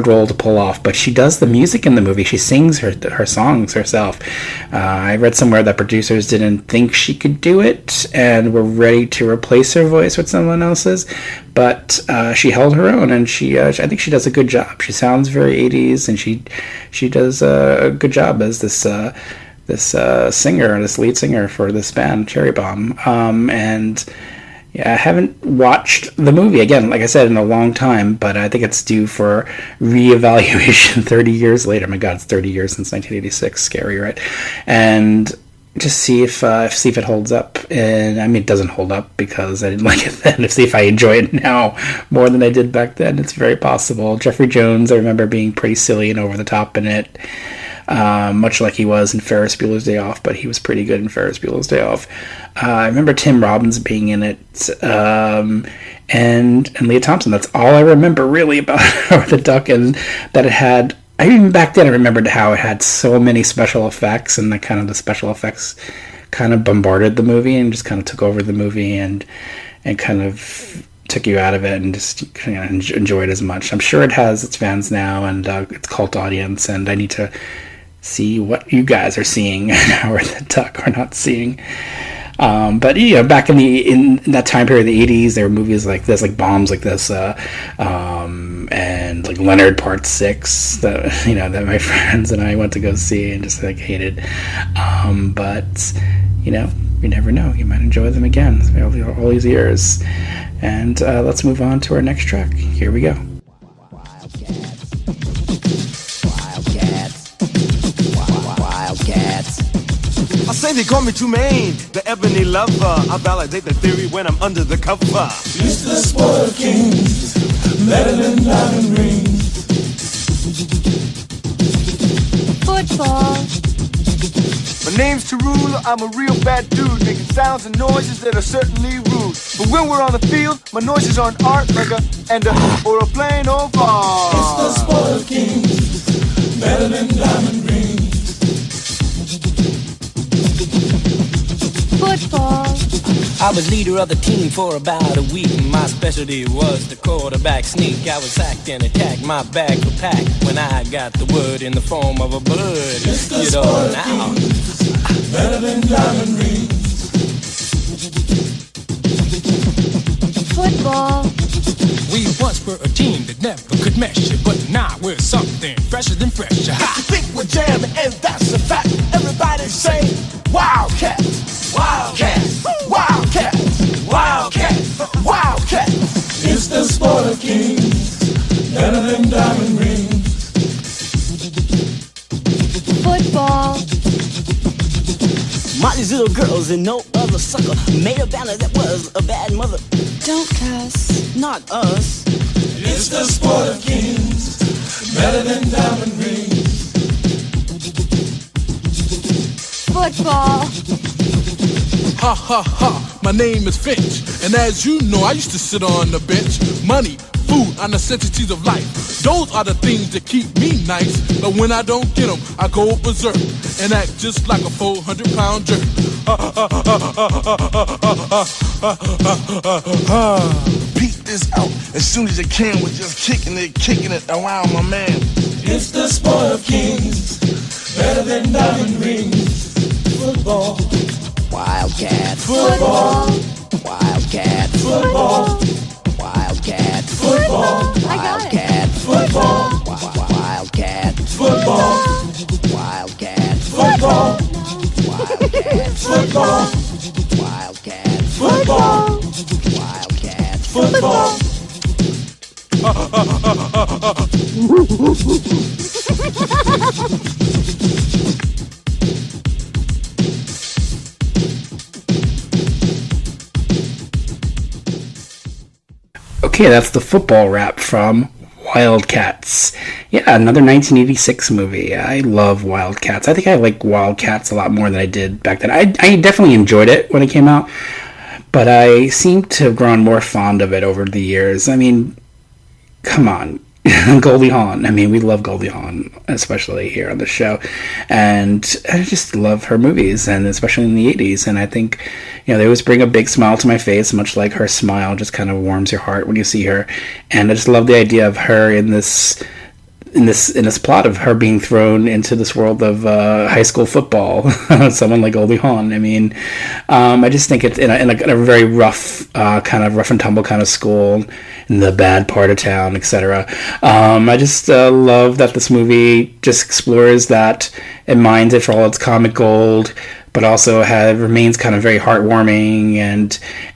role to pull off, but she does the music in the movie. She sings her songs herself. I read somewhere that producers didn't think she could do it and were ready to replace her voice with someone else's, but she held her own, and I think she does a good job. She sounds very 80s, and she does a good job as this singer, this lead singer for this band, Cherry Bomb. And yeah, I haven't watched the movie, again, like I said, in a long time, but I think it's due for reevaluation 30 years later. My God, it's 30 years since 1986. Scary, right? And just see if it holds up. And I mean, it doesn't hold up because I didn't like it then. See if I enjoy it now more than I did back then. It's very possible. Jeffrey Jones, I remember being pretty silly and over the top in it. Much like he was in Ferris Bueller's Day Off, but he was pretty good in Ferris Bueller's Day Off. I remember Tim Robbins being in it, and Leah Thompson. That's all I remember really about Howard the Duck, and that it had. Even back then, I remembered how it had so many special effects, and the special effects kind of bombarded the movie and just kind of took over the movie and kind of took you out of it and just enjoy it as much. I'm sure it has its fans now and its cult audience, and I need to see what you guys are seeing and Howard the Duck are not seeing. But back in that time period, the 80s, there were movies like this, like Bombs like this, and like Leonard Part 6 that my friends and I went to go see and just hated. But you never know, you might enjoy them again all these years. And let's move on to our next track. Here we go. I say they call me Tremaine, the ebony lover. I validate the theory when I'm under the cover. It's the spoiled kings, meddling diamond rings. Football. My name's Tarula, I'm a real bad dude, making sounds and noises that are certainly rude. But when we're on the field, my noises are an art, like or a plain old bar. It's the spoiled kings, meddling diamond rings. Football. I was leader of the team for about a week. My specialty was the quarterback sneak. I was acting attack, my bag was packed when I got the word in the form of a bird. You know now. Better than diamond rings. Football. We once were a team that never could measure, but now we're something fresher than fresh. You think we're jamming, and that's a fact. Everybody say, Wildcats, Wildcats, Wildcats, Wildcats, Wildcats. It's the spoiled kings, better than diamond rings. Football. Molly's little girls and no other sucker made a banner that was a bad mother. Don't cuss. Not us. It's the spoiled kings, better than diamond rings. Football. Ha ha ha, my name is Finch, and as you know, I used to sit on the bench. Money, food, our necessities of life. Those are the things that keep me nice. But when I don't get them, I go berserk and act just like a 400-pound jerk. Beat this out as soon as you can. We're just kicking it around, my man. It's the sport of kings, better than diamond rings. Football, Wildcat, football, Wildcat, football, Wildcat, football, Wildcat, football, Wildcat, football, Wildcat, football, Wildcat, football, Wildcat, football, Wildcat, football. Okay, that's the football rap from Wildcats. Yeah, another 1986 movie. I love Wildcats. I think I like Wildcats a lot more than I did back then. I definitely enjoyed it when it came out, but I seem to have grown more fond of it over the years. I mean, come on. Goldie Hawn. I mean, we love Goldie Hawn, especially here on the show. And I just love her movies, and especially in the 80s. And I think, you know, they always bring a big smile to my face, much like her smile just kind of warms your heart when you see her. And I just love the idea of her in this plot of her being thrown into this world of high school football. Someone like Goldie Hawn. I mean, I just think it's in a very rough, kind of rough and tumble kind of school in the bad part of town, etc. I just love that this movie just explores that and mines it for all its comic gold, but also remains kind of very heartwarming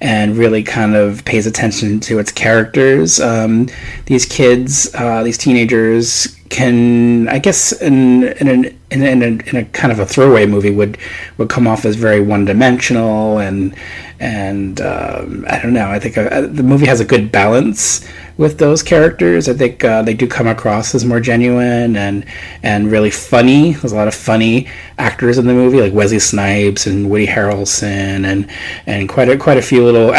and really kind of pays attention to its characters. These kids, these teenagers, can, I guess, in a kind of a throwaway movie would come off as very one-dimensional and I don't know. I think the movie has a good balance with those characters. I think they do come across as more genuine and really funny. There's a lot of funny actors in the movie, like Wesley Snipes and Woody Harrelson and quite a few little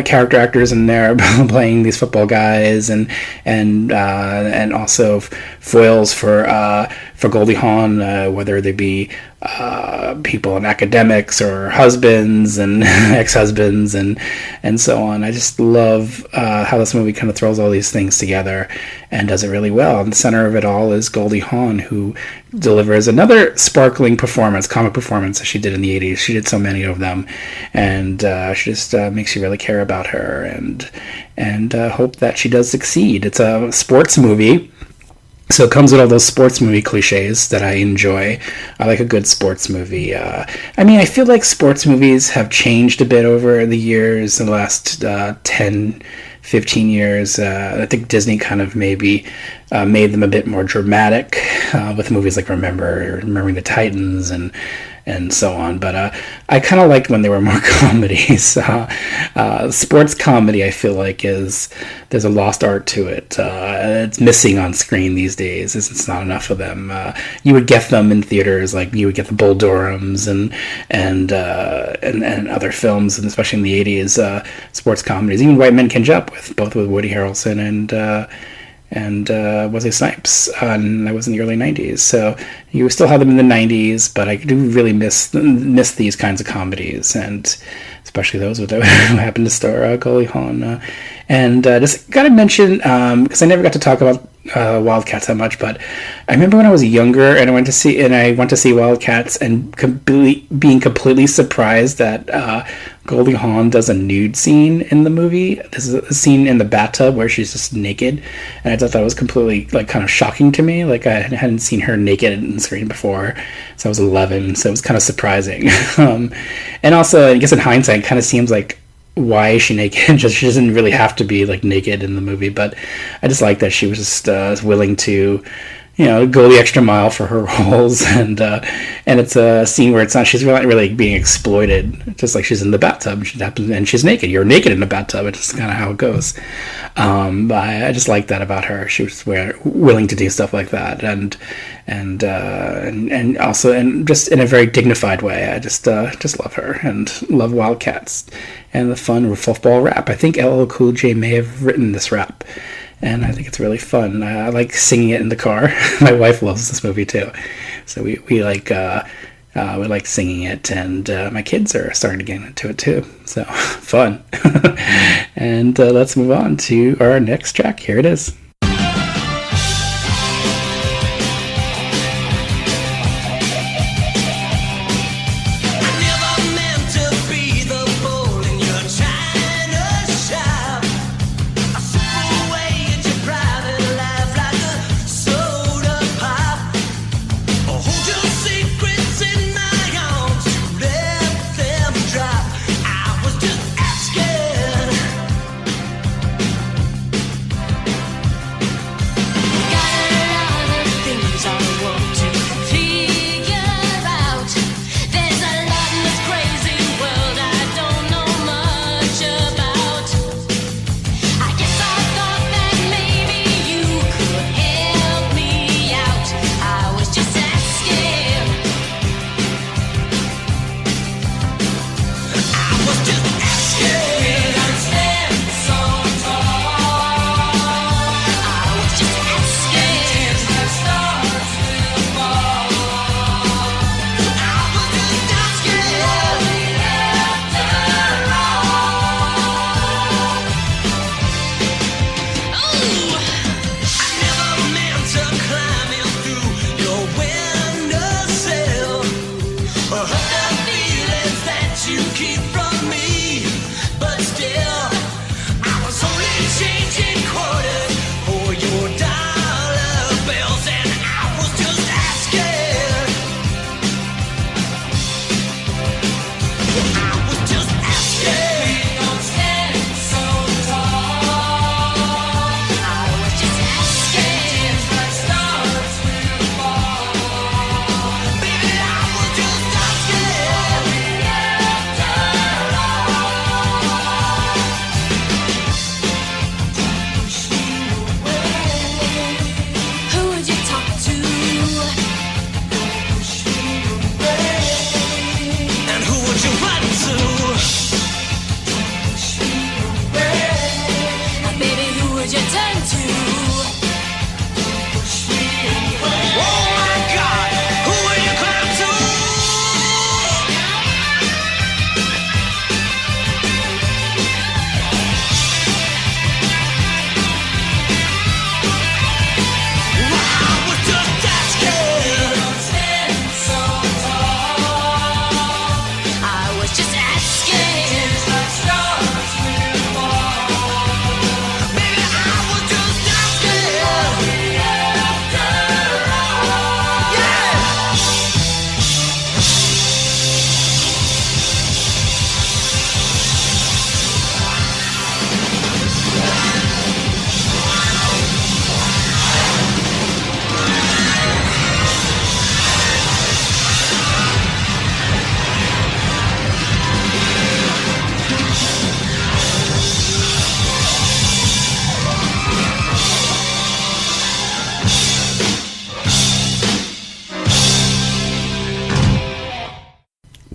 character actors in there playing these football guys and also foils for Goldie Hawn, whether they be people in academics or husbands and ex-husbands and so on. I just love how this movie kind of throws all these things together and does it really well. In the center of it all is Goldie Hawn, who delivers another sparkling comic performance, as she did in the 80s. She did so many of them, and she just makes you really care about her and hope that she does succeed. It's a sports movie, so it comes with all those sports movie cliches that I enjoy. I like a good sports movie. I mean, I feel like sports movies have changed a bit over the years, in the last 10, 15 years. I think Disney kind of maybe made them a bit more dramatic with movies like Remembering the Titans and so on. But I kind of liked when they were more comedies. Sports comedy, I feel like, there's a lost art to it. It's missing on screen these days. It's not enough of them. You would get them in theaters, like you would get the Bull Durhams and other films, and especially in the 80s, sports comedies. Even White Men Can Jump, both with Woody Harrelson and Wesley Snipes, and that was in the early 90s. So you still have them in the 90s, but I do really miss these kinds of comedies, and especially those who happen to star Goldie Hawn. And just got to mention, because I never got to talk about Wildcats that much, but I remember when I was younger and I went to see Wildcats and being completely surprised that Goldie Hawn does a nude scene in the movie. This is a scene in the bathtub where she's just naked, and I thought that was completely kind of shocking to me. Like, I hadn't seen her naked on screen before, so I was 11, so it was kind of surprising. And also, I guess in hindsight, it kind of seems like, why is she naked? She doesn't really have to be naked in the movie, but I just like that she was just willing to, go the extra mile for her roles, and it's a scene where she's not really being exploited. Just like she's in the bathtub, and she's naked. You're naked in the bathtub. It's just kind of how it goes. But I just like that about her. She was willing to do stuff like that, and also just in a very dignified way. I just love her and love Wildcats and the fun football rap. I think LL Cool J may have written this rap. and I think it's really fun. I like singing it in the car. My wife loves this movie too, so we like singing it, and my kids are starting to get into it too. So fun. And let's move on to our next track. Here it is.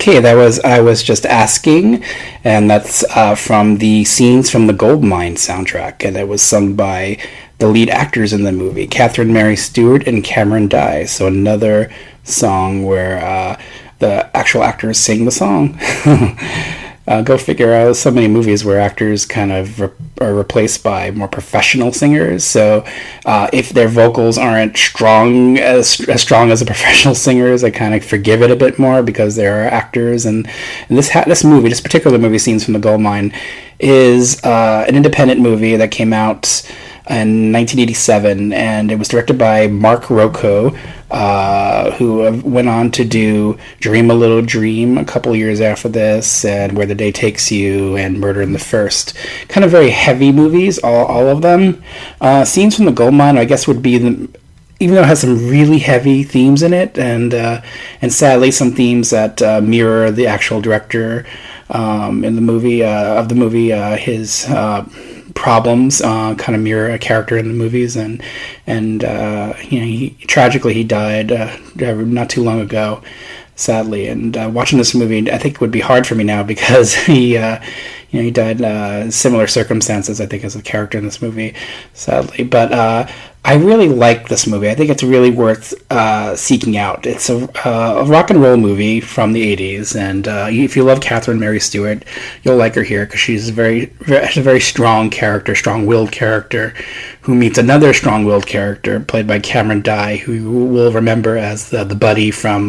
Okay, that was I Was Just Asking, and that's from the Scenes from the Goldmine soundtrack, and it was sung by the lead actors in the movie, Catherine Mary Stewart and Cameron Diaz. So another song where the actual actors sing the song. Go figure out, so many movies where actors kind of are replaced by more professional singers. So if their vocals aren't as strong as the professional singers, I kind of forgive it a bit more because they're actors. And this particular movie, Scenes from the Goldmine, is an independent movie that came out in 1987, and it was directed by Mark Rocco, who went on to do Dream a Little Dream a couple years after this, and Where the Day Takes You, and Murder in the First. Kind of very heavy movies, all of them. Scenes from the Goldmine, I guess, would be even though it has some really heavy themes in it, and sadly some themes that mirror the actual director in the movie his problems kind of mirror a character in the movies, and he tragically died not too long ago, sadly. And watching this movie, I think, would be hard for me now because he he died similar circumstances, I think, as a character in this movie, sadly. But I really like this movie. I think it's really worth seeking out. It's a rock and roll movie from the 80s, and if you love Catherine Mary Stewart, you'll like her here because she's has a very strong character, strong-willed character, who meets another strong-willed character played by Cameron Dye, who we'll remember as the buddy from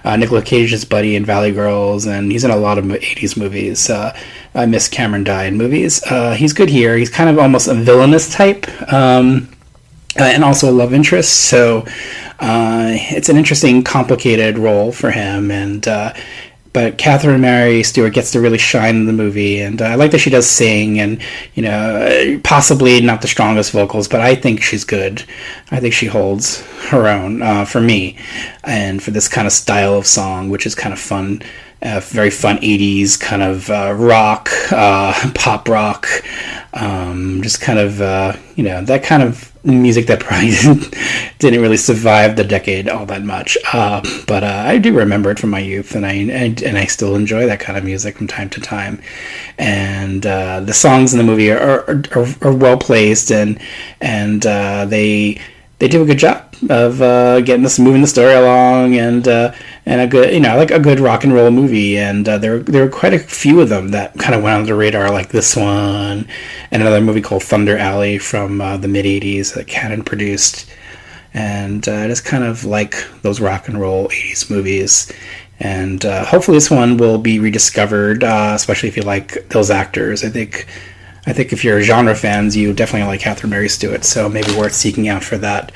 Nicolas Cage's buddy in Valley Girls, and he's in a lot of 80s movies. I miss Cameron Dye in movies. He's good here. He's kind of almost a villainous type. And also a love interest, so it's an interesting, complicated role for him. But Catherine Mary Stewart gets to really shine in the movie, and I like that she does sing, and possibly not the strongest vocals, but I think she's good. I think she holds her own for me, and for this kind of style of song, which is kind of fun. Very fun 80s kind of rock, pop rock, just kind of, that kind of music that probably didn't really survive the decade all that much. But I do remember it from my youth, and I still enjoy that kind of music from time to time. And the songs in the movie are well placed, and they do a good job of moving the story along, and a good, like a good rock and roll movie. And there were quite a few of them that kind of went under the radar, like this one, and another movie called Thunder Alley from the mid '80s that Cannon produced. And I just kind of like those rock and roll '80s movies. And hopefully this one will be rediscovered, especially if you like those actors. I think if you're genre fans, you definitely like Catherine Mary Stewart, so maybe worth seeking out for that.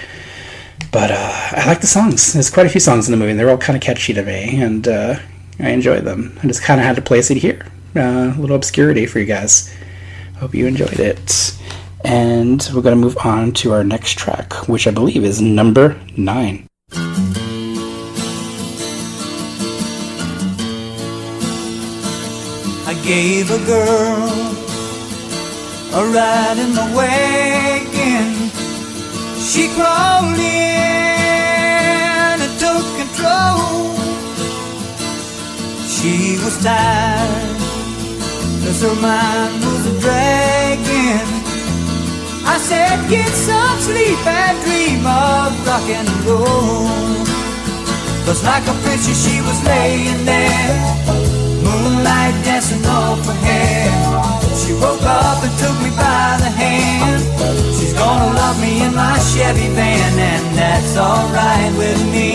But I like the songs. There's quite a few songs in the movie, and they're all kind of catchy to me, and I enjoy them. I just kind of had to place it here. A little obscurity for you guys. Hope you enjoyed it. And we're going to move on to our next track, which I believe is number 9. I gave a girl a ride in the wagon. She crawled in and took control. She was tired, 'cause her mind was a dragging. I said, get some sleep and dream of rock and roll. 'Cause like a princess she was laying there, moonlight dancing off her hair. She woke up and took me by the hand. She's gonna love me in my Chevy van, and that's alright with me.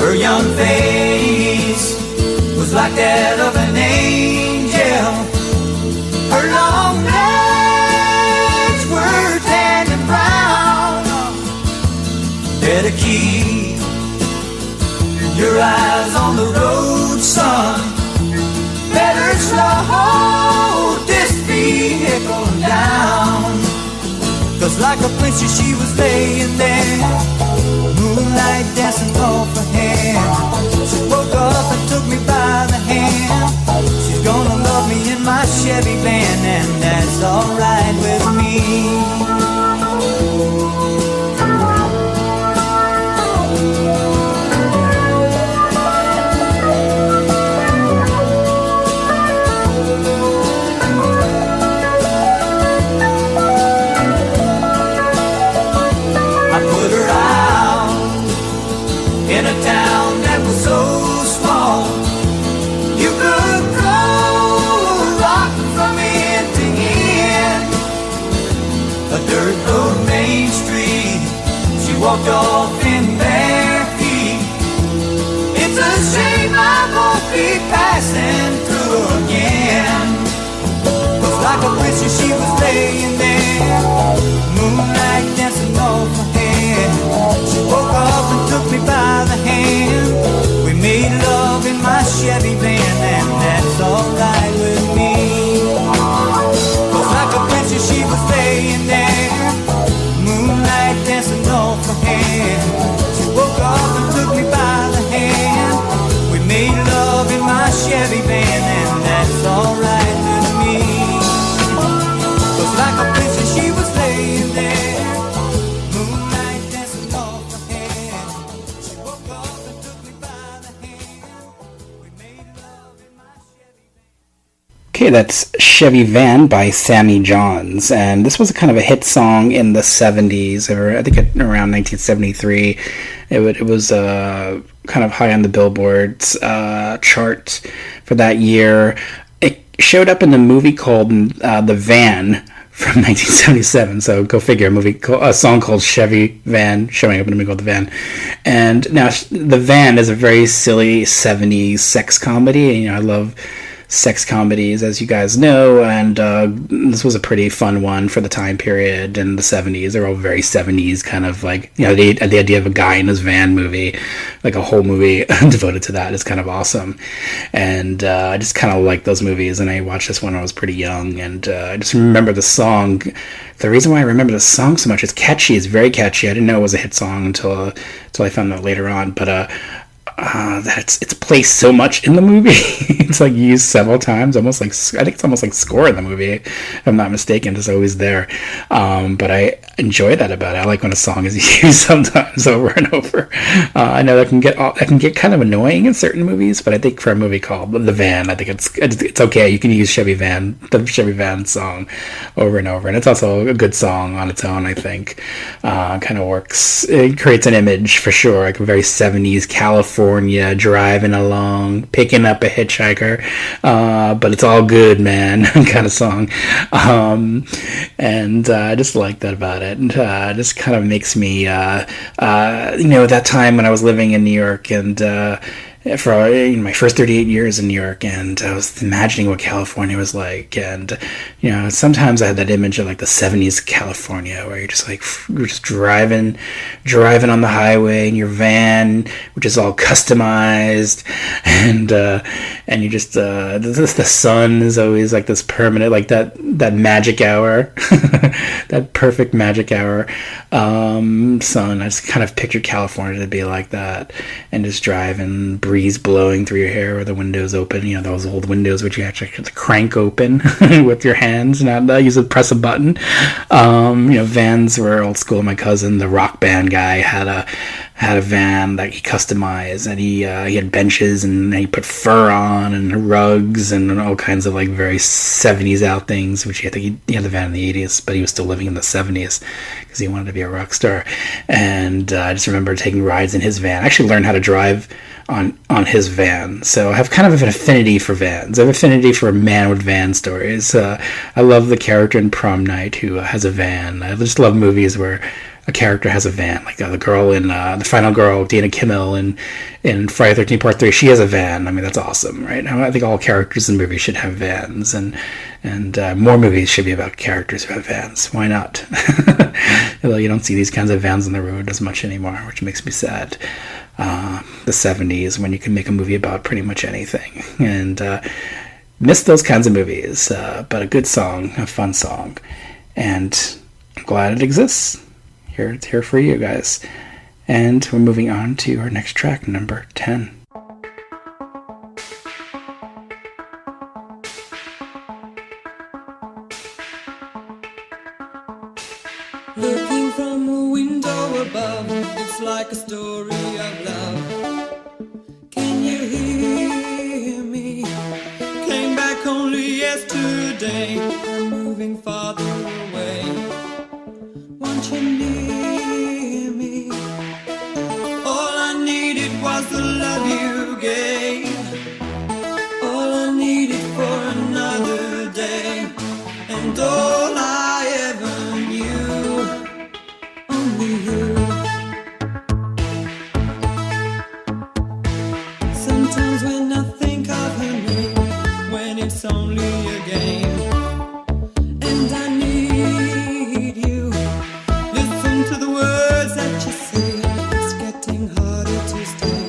Her young face was like that of an angel. Her long legs were tan and brown. Better keep your eyes on the road, son. Better slow this vehicle down. 'Cause like a princess she was laying there, moonlight dancing off her hair. She woke up and took me by the hand. She's gonna love me in my Chevy van, and that's alright with me. In a town that was so small, you could throw a rock from end to end. A dirt road main street, she walked off in bare feet. It's a shame I won't be passing through again. 'Cause like a princess she was laying there, moonlight dancing off her head. She woke up and took me by the hand. We made love in my Chevy van, and that's alright with me. 'Cause like a princess she was laying there, moonlight dancing off her head. Okay, that's Chevy Van by Sammy Johns, and this was kind of a hit song in the 70s, or I think around 1973. It was kind of high on the Billboard's chart for that year. It showed up in the movie called The Van from 1977, so go figure, a song called Chevy Van showing up in a movie called The Van. And now, The Van is a very silly 70s sex comedy, and I love sex comedies, as you guys know, and this was a pretty fun one for the time period in the 70s. They're all very 70s, kind of like, the idea of a guy in his van movie, like a whole movie devoted to that is kind of awesome. And I just kind of like those movies, and I watched this when I was pretty young, and I just remember the song. The reason why I remember the song so much, it's catchy, it's very catchy. I didn't know it was a hit song until I found out later on, but that it's placed so much in the movie. It's like used several times, almost like, I think it's almost like score in the movie, if I'm not mistaken. It's always there. But I enjoy that about it. I like when a song is used sometimes over and over. I know that can get kind of annoying in certain movies, but I think for a movie called The Van, I think it's okay. You can use the Chevy Van song over and over, and it's also a good song on its own. I think kind of works. It creates an image for sure, like a very 70s California driving along, picking up a hitchhiker, but it's all good, man, kind of song. And I just like that about it. And it just kind of makes me, that time when I was living in New York, and for my first 38 years in New York, and I was imagining what California was like, and sometimes I had that image of like the 70s California, where you're just driving on the highway in your van, which is all customized, and you just the sun is always like this permanent, like that magic hour, that perfect magic hour sun. I just kind of pictured California to be like that, and just driving, breeze blowing through your hair, or the windows open, those old windows which you actually have to crank open with your hands, not press a button. Vans were old school. My cousin, the rock band guy, had a van that he customized, and he had benches, and he put fur on, and rugs, and all kinds of like very 70s out things, which I think he had the van in the 80s, but he was still living in the 70s because he wanted to be a rock star. And I just remember taking rides in his van. I actually learned how to drive on his van, so I have kind of an affinity for vans. I have an affinity for a man with van stories. I love the character in Prom Night who has a van. I just love movies where a character has a van, like the girl in The Final Girl, Dana Kimmel, in Friday the 13th Part 3, she has a van. I mean, that's awesome, right? I think all characters in movies should have vans, and more movies should be about characters who have vans. Why not? Although you don't see these kinds of vans on the road as much anymore, which makes me sad. The 70s, when you can make a movie about pretty much anything, and miss those kinds of movies, but a good song, a fun song, and I'm glad it exists. It's here for you guys. And we're moving on to our next track, number 10. Looking from a window above, it's like a story of love. Can you hear me? Came back only yesterday. I'm moving farther away. Want you near me? All I needed was the love you gave. All I needed for another day, and all I ever knew, only you. Sometimes when I think of her name, when it's only a game, and I need you. Listen to the words that you say, it's getting harder to stay.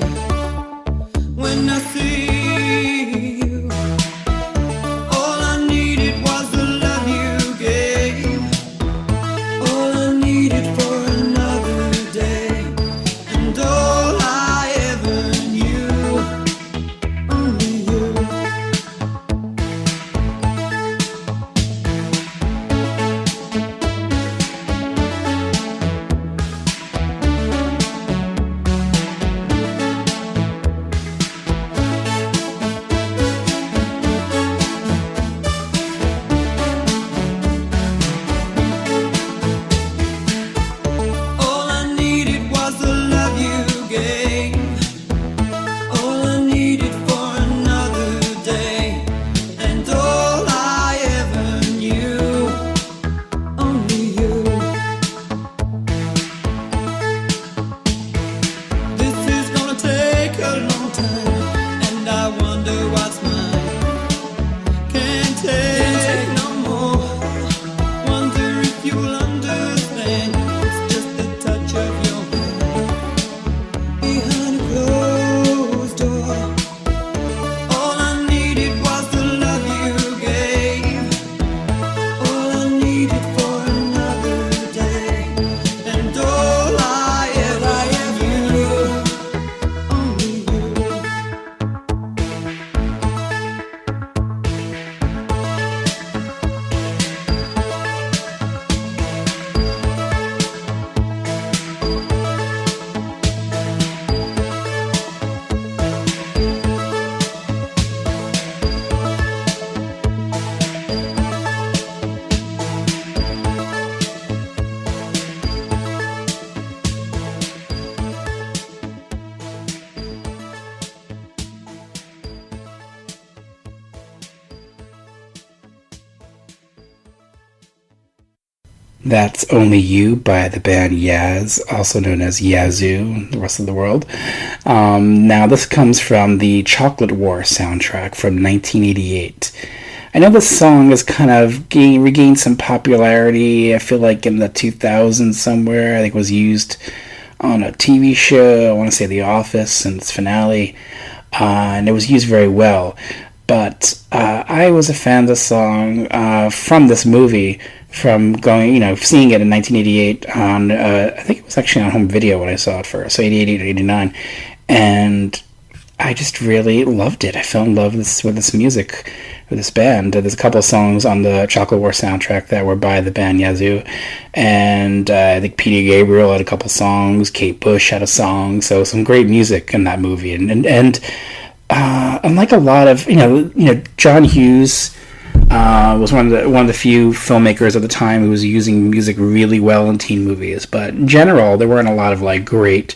When I see you, all I needed was the love you gave. All I needed for another That's Only You by the band Yaz, also known as Yazoo, the rest of the world. Now, this comes from the Chocolate War soundtrack from 1988. I know this song has kind of regained some popularity, I feel like in the 2000s somewhere. I think it was used on a TV show, I want to say The Office, and its finale, and it was used very well. But I was a fan of the song from this movie, from seeing it in 1988 on, I think it was actually on home video when I saw it first, so 88 or 89, and I just really loved it. I fell in love with this music, with this band. There's a couple of songs on the Chocolate War soundtrack that were by the band Yazoo, and I think Peter Gabriel had a couple songs, Kate Bush had a song, so some great music in that movie, and unlike a lot of, John Hughes was one of the few filmmakers at the time who was using music really well in teen movies. But in general, there weren't a lot of great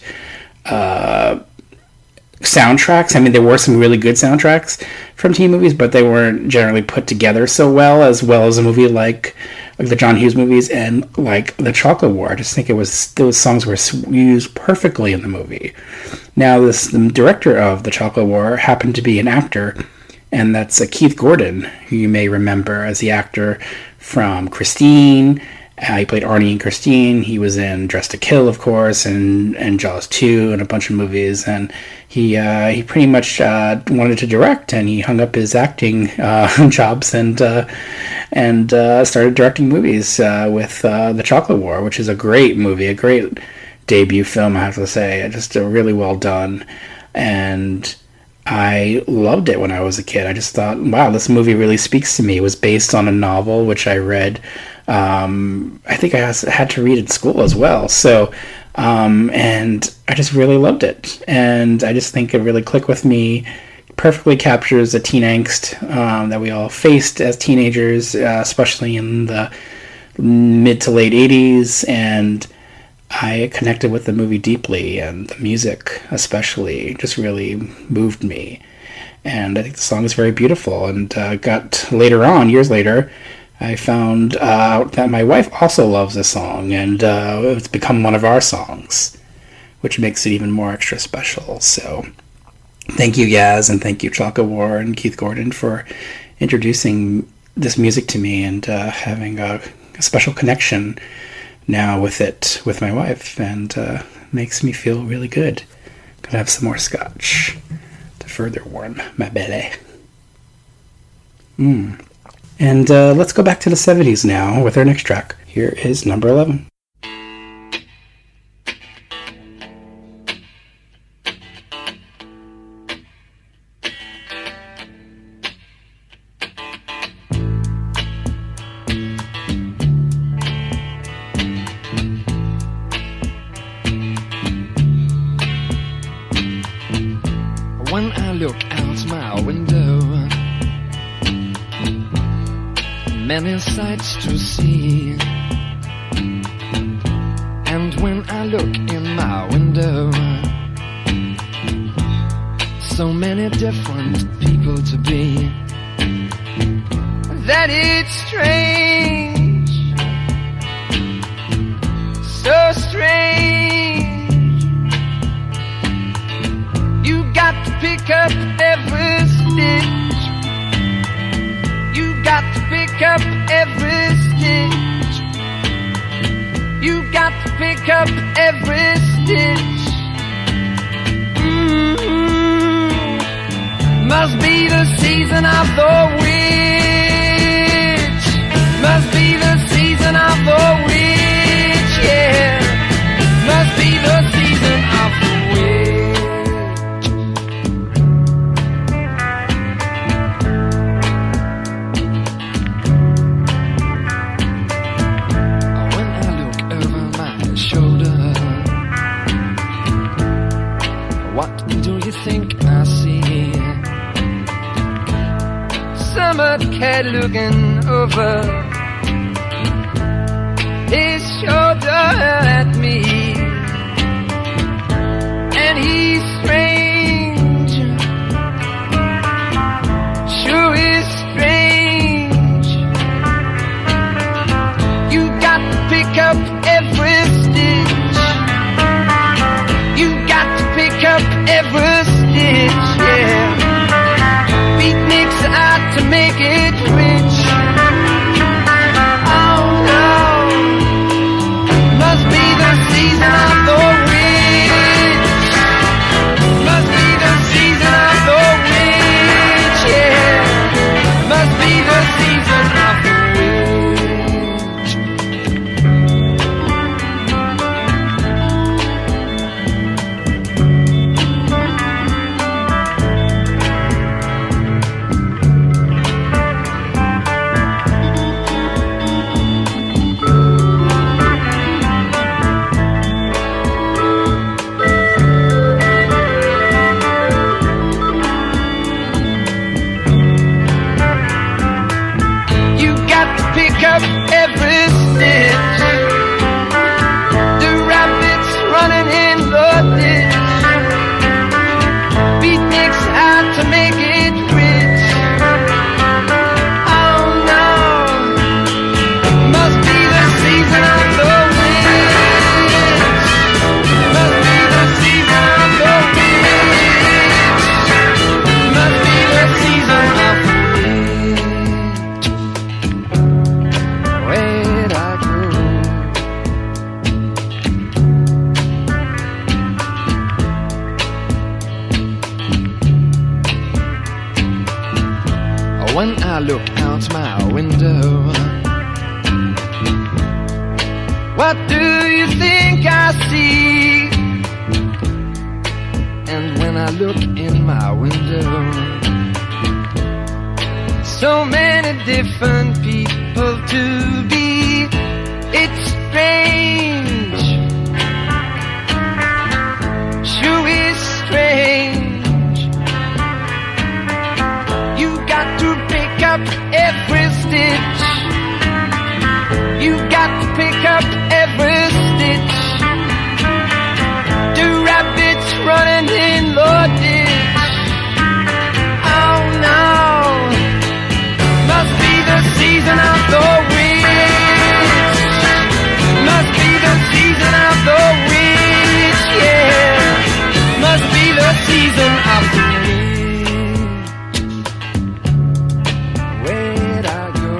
soundtracks. I mean, there were some really good soundtracks from teen movies, but they weren't generally put together so well as a movie like the John Hughes movies and like the Chocolate War. I just think those songs were used perfectly in the movie. Now, the director of the Chocolate War happened to be an actor, and that's Keith Gordon, who you may remember as the actor from Christine. He played Arnie in Christine. He was in Dressed to Kill, of course, and Jaws 2 and a bunch of movies. And he pretty much wanted to direct, and he hung up his acting jobs and started directing movies with The Chocolate War, which is a great movie, a great debut film, I have to say. Just really well done. And I loved it when I was a kid. I just thought, wow, this movie really speaks to me. It was based on a novel, which I read. I think I had to read at school as well. So, and I just really loved it. And I just think it really clicked with me. Perfectly captures the teen angst that we all faced as teenagers, especially in the mid to late 80s. And I connected with the movie deeply, and the music especially just really moved me. And I think the song is very beautiful. And years later, I found out that my wife also loves this song, and it's become one of our songs, which makes it even more extra special. So thank you, Yaz, and thank you, Chocolate War and Keith Gordon, for introducing this music to me and having a special connection now with my wife, and makes me feel really good. Gonna have some more scotch to further warm my belly. And let's go back to the 70s now with our next track. Here is number 11. When I look out my window, many sights to see. And when I look in my window, so many different people to be, that it's strange, so strange. You got to pick up every stitch. You got to pick up every stitch. You got to pick up every stitch. Must be the season of the witch. Must be the season of the witch, yeah. Must be the season of the witch. Summer cat looking over his shoulder at me, and he's strange, sure is strange. You got to pick when I look out my window. What do you think I see? And when I look in my window, so many different people to be. It's strange, sure is strange. You got to pick up every stitch. You got to pick up every stitch. The rabbits running in the ditch. Oh no, must be the season of the witch. Must be the season of the witch, yeah. Must be the season of the witch. Where'd I go?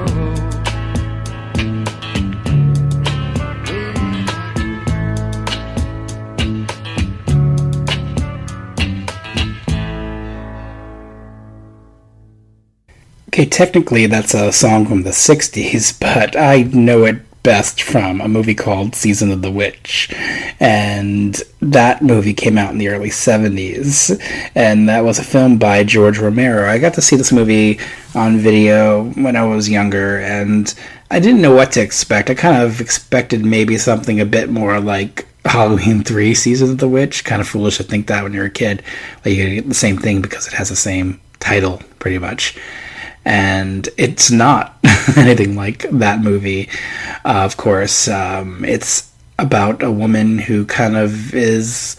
Okay, technically that's a song from the 60s, but I know it best from a movie called Season of the Witch. And that movie came out in the early 70s, and that was a film by George Romero. I got to see this movie on video when I was younger, and I didn't know what to expect. I kind of expected maybe something a bit more like Halloween 3 Season of the Witch. Kind of foolish to think that when you're a kid. Like, you get the same thing because it has the same title, pretty much. And it's not anything like that movie, of course. It's about a woman who kind of is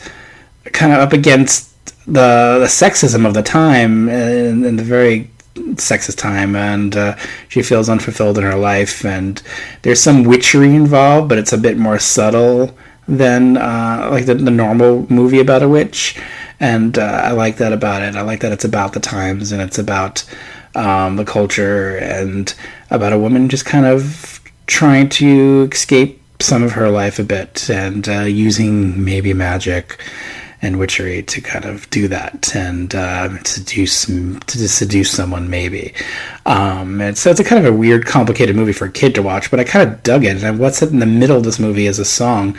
kind of up against the sexism of the time, in the very sexist time, and she feels unfulfilled in her life, and there's some witchery involved, but it's a bit more subtle than like the normal movie about a witch, and I like that about it. I like that it's about the times, and it's about the culture, and about a woman just kind of trying to escape some of her life a bit, and using maybe magic and witchery to kind of do that, and seduce someone maybe. And so it's a kind of a weird, complicated movie for a kid to watch, but I kind of dug it. And what's in the middle of this movie is a song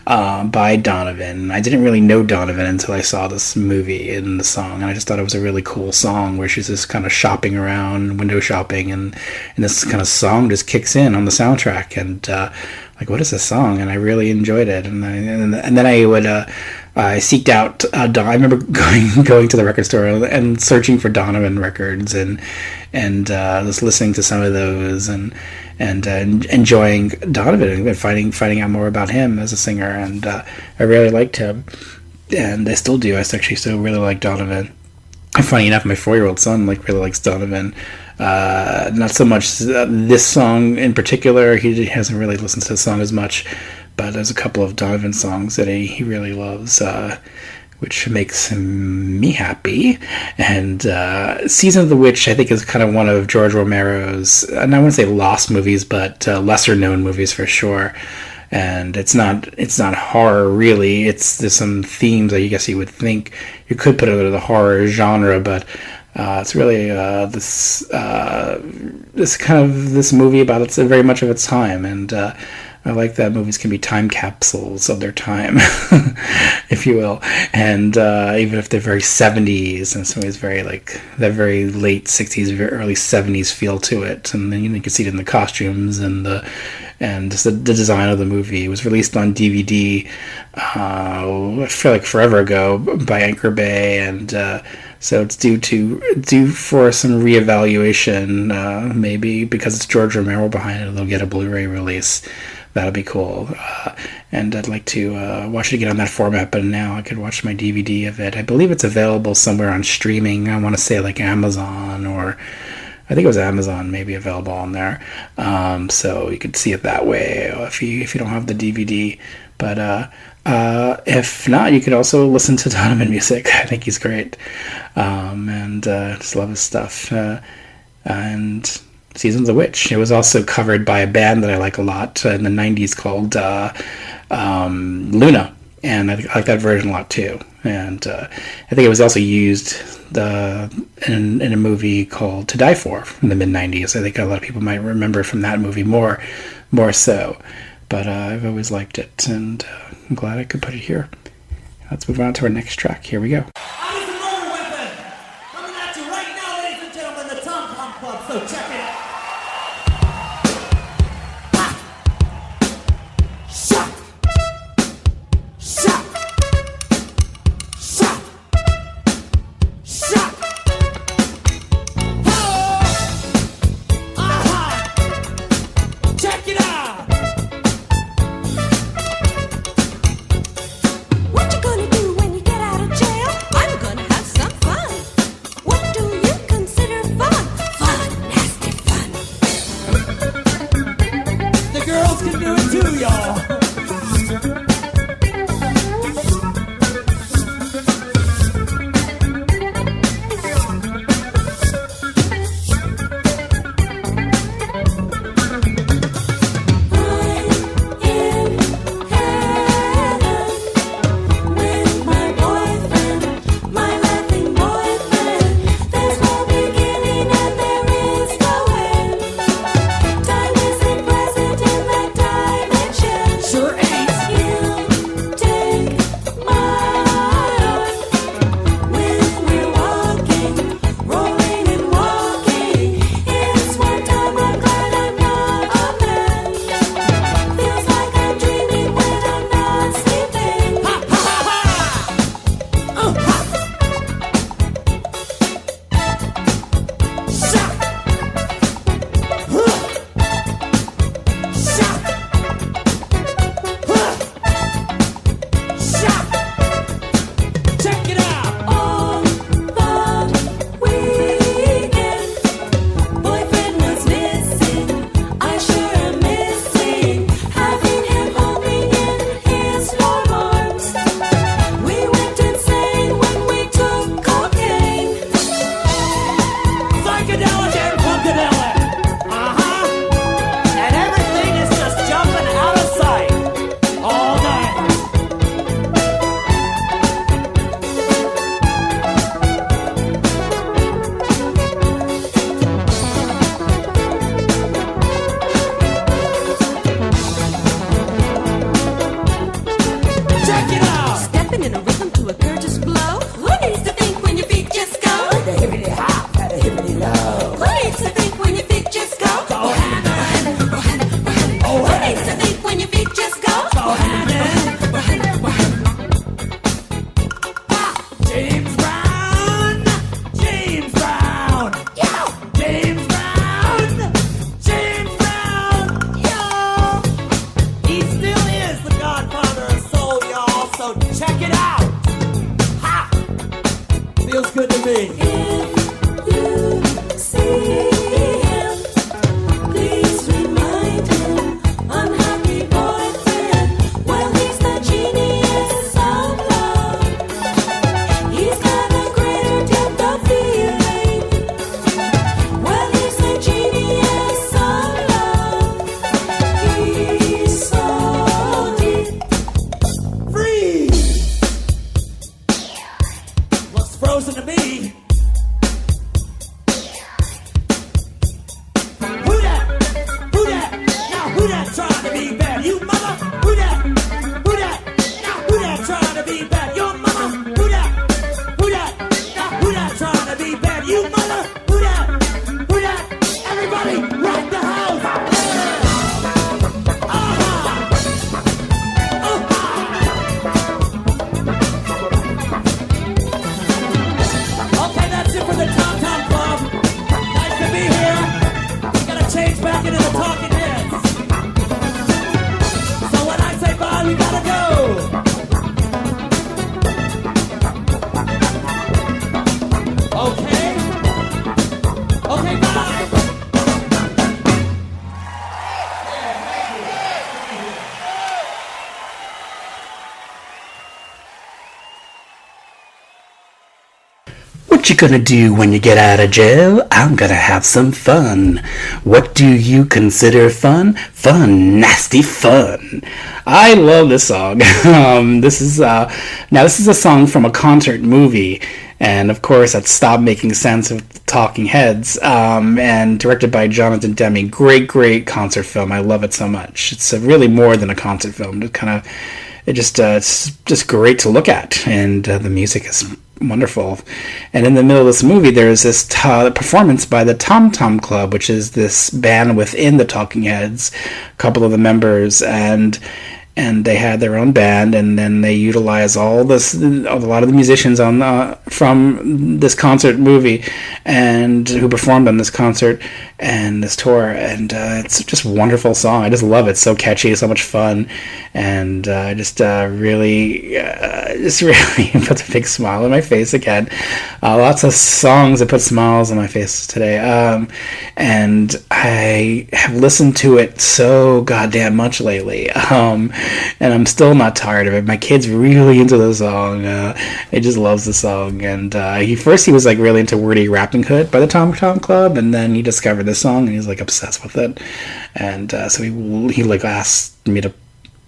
by Donovan. I didn't really know Donovan until I saw this movie in the song, and I just thought it was a really cool song where she's just kind of shopping around, window shopping, and this kind of song just kicks in on the soundtrack, and like, what is this song? And I really enjoyed it, and then I would I seeked out I remember going to the record store and searching for Donovan records, and just listening to some of those, and enjoying Donovan and finding out more about him as a singer, and I really liked him, and I still do. I actually still really like Donovan. And funny enough, my 4-year-old son really likes Donovan. Not so much this song in particular. He hasn't really listened to the song as much, but there's a couple of Donovan songs that he really loves, which makes me happy. And Season of the Witch, I think, is kind of one of George Romero's, and I wouldn't say lost movies, but lesser known movies for sure. And it's not horror really. There's some themes that I guess you would think you could put under the horror genre, but it's really this movie about it's very much of its time, and I like that movies can be time capsules of their time, if you will, and even if they're very 70s, and some ways very like that very late 60s, very early 70s feel to it, and then you can see it in the costumes and just the design of the movie. It was released on DVD, I feel like forever ago, by Anchor Bay, and so it's due for some reevaluation, maybe because it's George Romero behind it. They'll get a Blu-ray release. That'll be cool. And I'd like to watch it again on that format, but now I could watch my DVD of it. I believe it's available somewhere on streaming. I want to say like Amazon, or I think it was Amazon, maybe available on there. So you could see it that way if you don't have the DVD. But if not, you could also listen to Donovan music. I think he's great, and just love his stuff. And Season of the Witch. It was also covered by a band that I like a lot in the 90s called Luna. and I like that version a lot too. And I think it was also used in a movie called To Die For in the mid-90s. I think a lot of people might remember from that movie more so. But I've always liked it, and I'm glad I could put it here. Let's move on to our next track. Here we go. I was a murder weapon! Coming at you right now, ladies and gentlemen, the Tom Tom Club, so check it out. Shot! Shot! Shot! Shot! Check it out! What you gonna do when you get out of jail? I'm gonna have some fun. What do you consider fun? Fun, nasty fun. The girls can do it too, y'all. Sure ain't. What you gonna do when you get out of jail? I'm gonna have some fun. What do you consider fun? Fun, nasty fun. I love this song. This is a song from a concert movie, and of course that stopped making sense with the Talking Heads. And directed by Jonathan Demme. Great concert film. I love it so much. It's really more than a concert film. It's just great to look at, and the music is wonderful. And in the middle of this movie, there is this performance by the Tom Tom Club, which is this band within the Talking Heads. A couple of the members, and they had their own band, and then they utilize a lot of the musicians from this concert movie, and who performed on this concert and this tour, and it's just a wonderful song. I just love it. It's so catchy, so much fun, and really puts a big smile on my face again. Lots of songs that put smiles on my face today, and I have listened to it so goddamn much lately, and I'm still not tired of it. My kid's really into the song. He just loves the song, and he was like really into Wordy Rapping Hood by the Tom Tom Club, and then he discovered this song and he's like obsessed with it, and so he like asked me to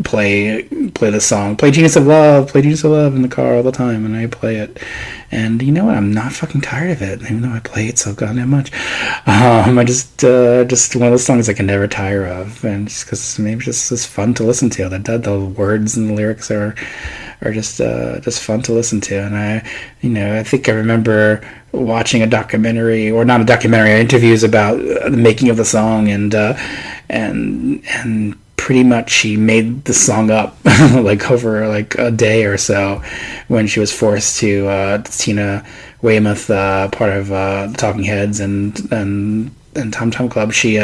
play the song, play Genius of Love in the car all the time, and I play it, and you know what, I'm not fucking tired of it, even though I play it so goddamn much. I just one of those songs I can never tire of, and just because maybe it's fun to listen to. The words and the lyrics are just fun to listen to, and I think I remember watching a documentary, or not a documentary, interviews about the making of the song, and pretty much she made the song up like over like a day or so when she was forced to Tina Weymouth, part of the Talking Heads and Tom Tom Club. She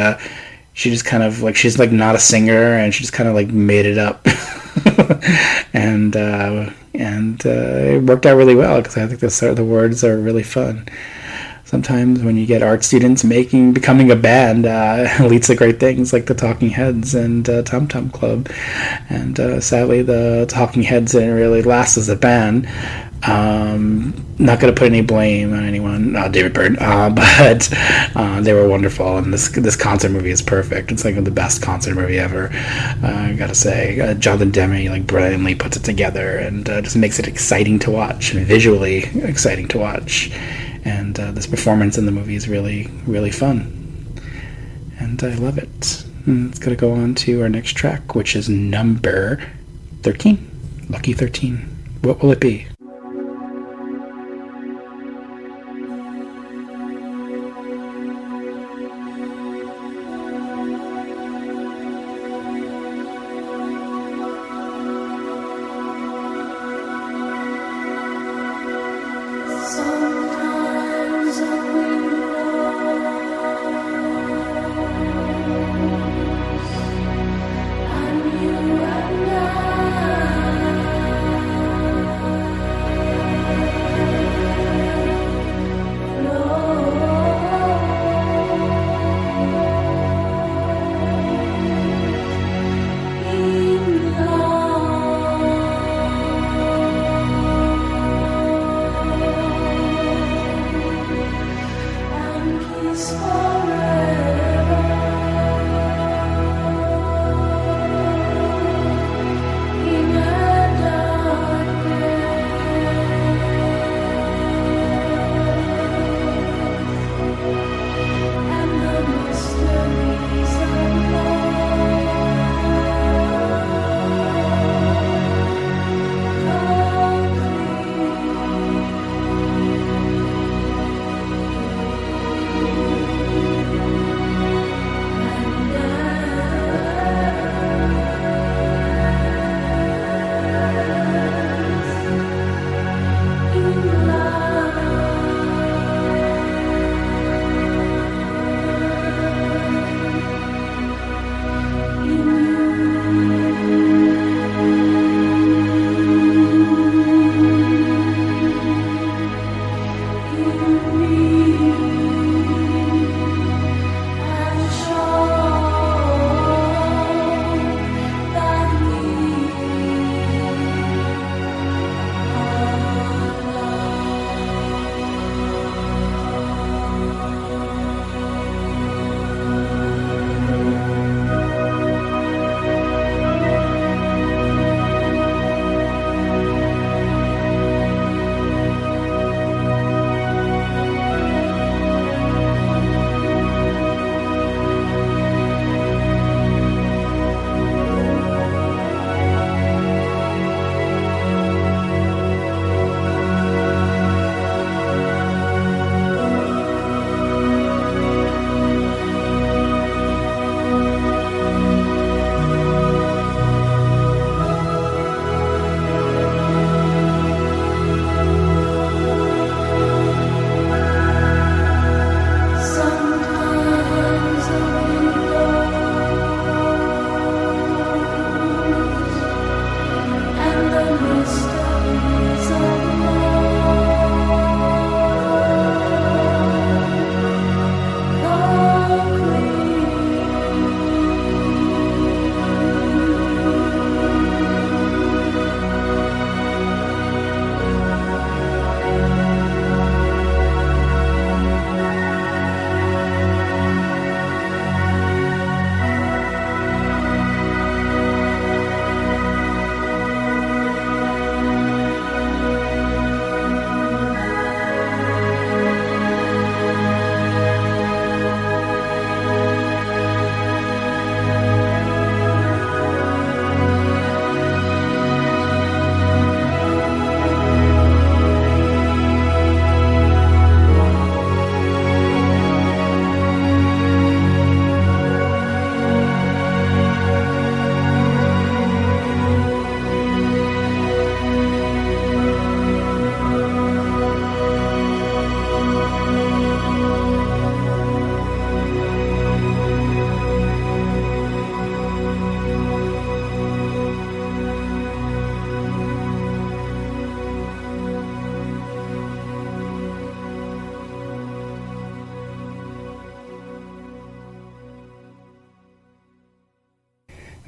just kind of like, she's like not a singer, and she just kind of like made it up. and it worked out really well, because I think the words are really fun. Sometimes when you get art students becoming a band, leads to great things like the Talking Heads and Tom Tom Club. And sadly, the Talking Heads didn't really last as a band. Not going to put any blame on anyone, David Byrne, but they were wonderful, and this concert movie is perfect. It's like the best concert movie ever. I gotta say, Jonathan Demme like brilliantly puts it together, and just makes it exciting to watch, and visually exciting to watch. And this performance in the movie is really, really fun, and I love it. And it's going to go on to our next track, which is number 13, Lucky 13. What will it be?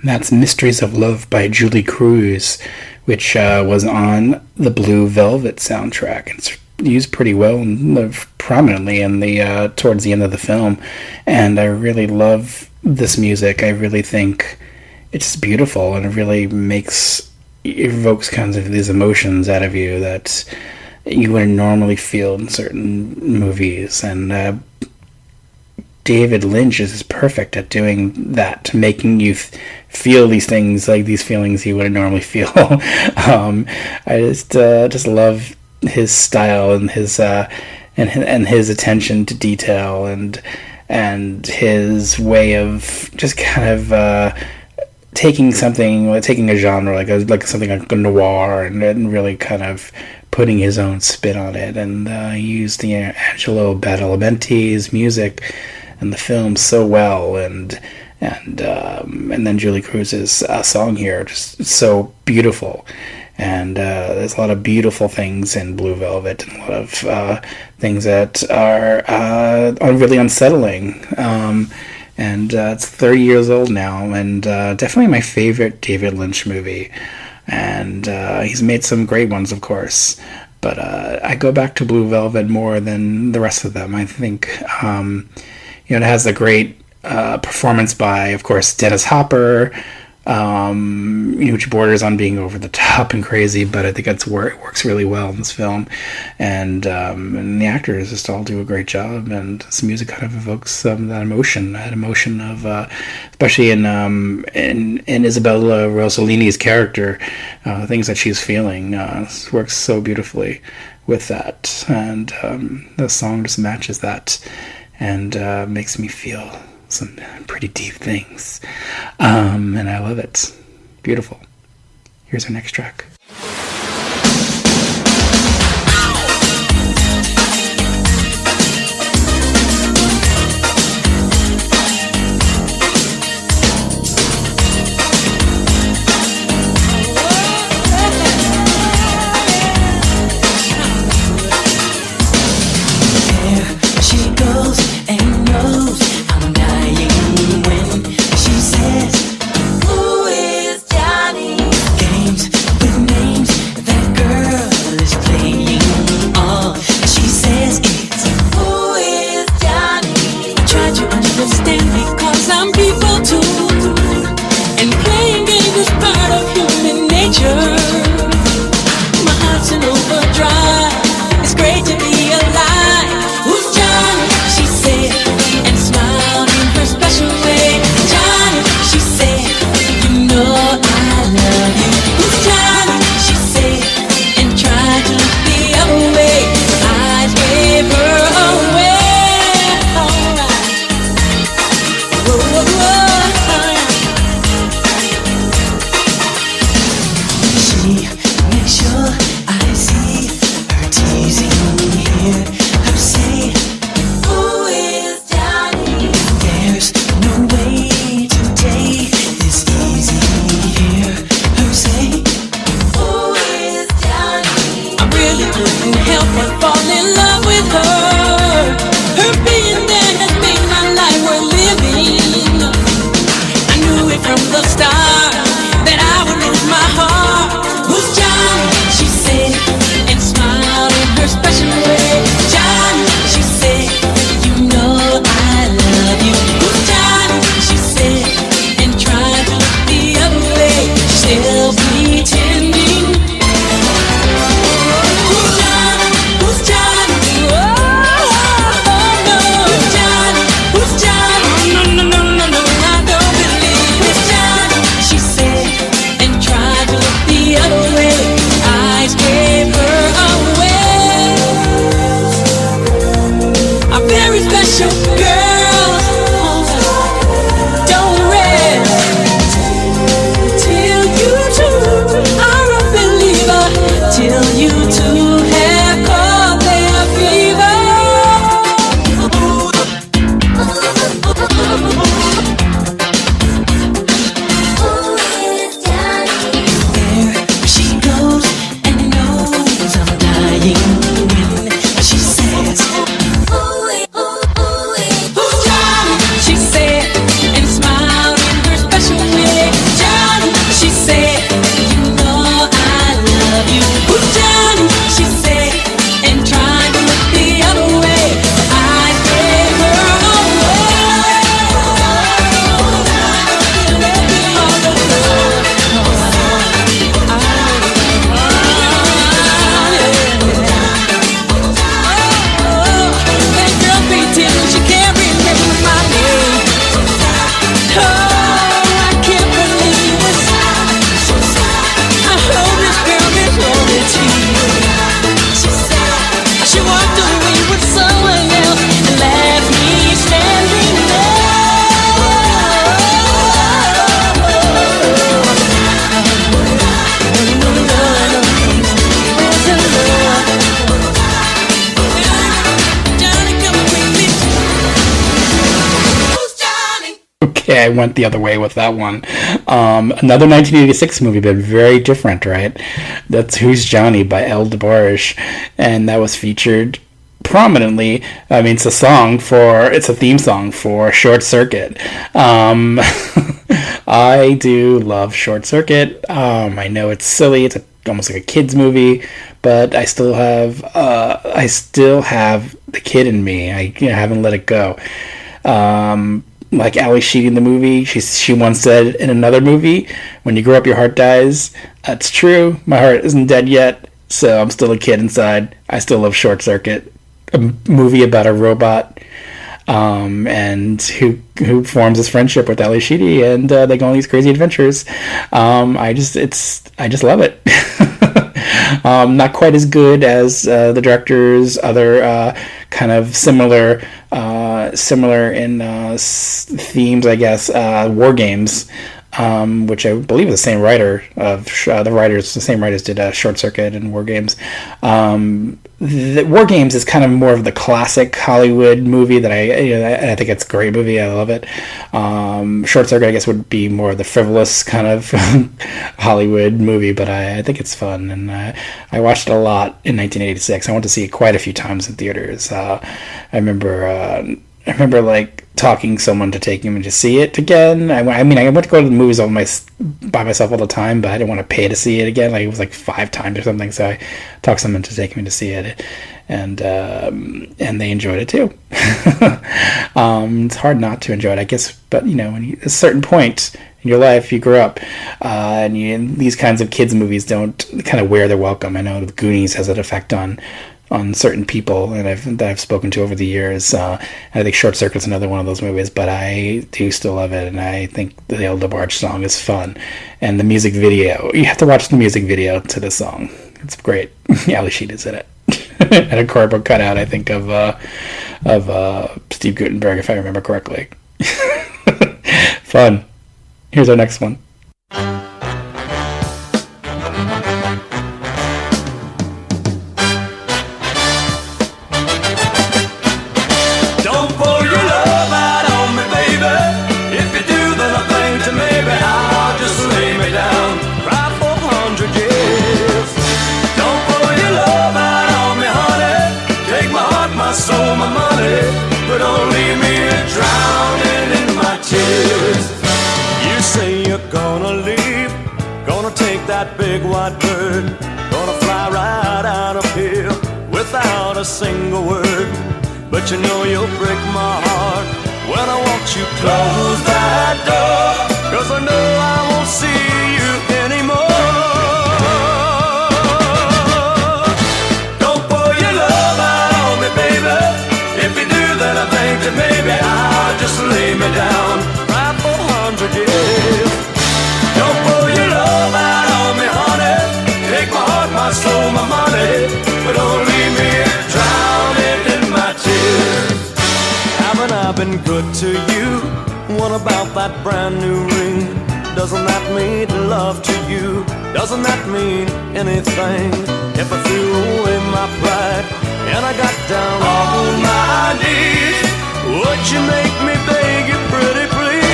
That's Mysteries of Love by Julie Cruz, which was on the Blue Velvet soundtrack. It's used pretty well and prominently in the towards the end of the film, and I really love this music. I really think it's beautiful, and it really evokes kinds of these emotions out of you that you wouldn't normally feel in certain movies, and David Lynch is perfect at doing that, making you feel these things, like these feelings you wouldn't normally feel. I just love his style and his and his attention to detail and his way of just kind of taking a genre like something like a noir and really kind of putting his own spin on it. And he used the Angelo Badalamenti's music and the film so well, and then Julie Cruz's song here, just so beautiful. And there's a lot of beautiful things in Blue Velvet, and a lot of things that are really unsettling. And it's 30 years old now, and definitely my favorite David Lynch movie. And he's made some great ones, of course, but I go back to Blue Velvet more than the rest of them. I think it has a great performance by, of course, Dennis Hopper, which borders on being over the top and crazy, but I think that's where it works really well in this film. And the actors just all do a great job, and this music kind of evokes that emotion of, especially in Isabella Rossellini's character, things that she's feeling. Works so beautifully with that, and the song just matches that, and makes me feel some pretty deep things, and I love it. Beautiful. Here's our next track. Who's Johnny? I went the other way with that one. Another 1986 movie, but very different, right? That's Who's Johnny by El DeBarge, and that was featured prominently. I mean, it's a theme song for Short Circuit. I do love Short Circuit. I know it's silly. It's almost like a kid's movie, but I still have the kid in me. I haven't let it go. Like Ali Sheedy in the movie, she once said in another movie, "When you grow up, your heart dies." That's true. My heart isn't dead yet, so I'm still a kid inside. I still love Short Circuit, a movie about a robot, and who forms this friendship with Ali Sheedy, and they go on these crazy adventures. I just love it. Not quite as good as the director's other kind of similar in themes, I guess. War Games, which I believe is the same writer of the same writers did Short Circuit and War Games. The War Games is kind of more of the classic Hollywood movie that I think it's a great movie. I love it. Short Circuit, I guess, would be more of the frivolous kind of Hollywood movie, but I think it's fun, and I watched it a lot in 1986. I went to see it quite a few times in theaters. I remember like talking someone to take him to see it again. I went to go to the movies by myself all the time, but I didn't want to pay to see it again. Like, it was like 5 times or something, so I talked someone to take me to see it, and they enjoyed it too. It's hard not to enjoy it, I guess, but when at a certain point in your life, you grow up, and these kinds of kids movies don't kind of wear their welcome. I know the Goonies has an effect on certain people that I've spoken to over the years. I think Short Circuit's another one of those movies, but I do still love it, and I think the El DeBarge song is fun. And the music video, you have to watch the music video to the song. It's great. Ali Sheedy's in it. And a cardboard cutout, I think, of Steve Guttenberg, if I remember correctly. Fun. Here's our next one. That big white bird, gonna fly right out of here without a single word. But you'll break my heart when I watch you close that door, 'cause I know I won't see you anymore. Don't pour your love out on me, baby. If you do, then I think that maybe I'll just lay me down right for 100 years. Don't pour your love out, my soul, my money, but don't leave me drowning in my tears. Haven't I been good to you? What about that brand new ring? Doesn't that mean love to you? Doesn't that mean anything? If I threw away my pride and I got down on my knees, would you make me beg you pretty please?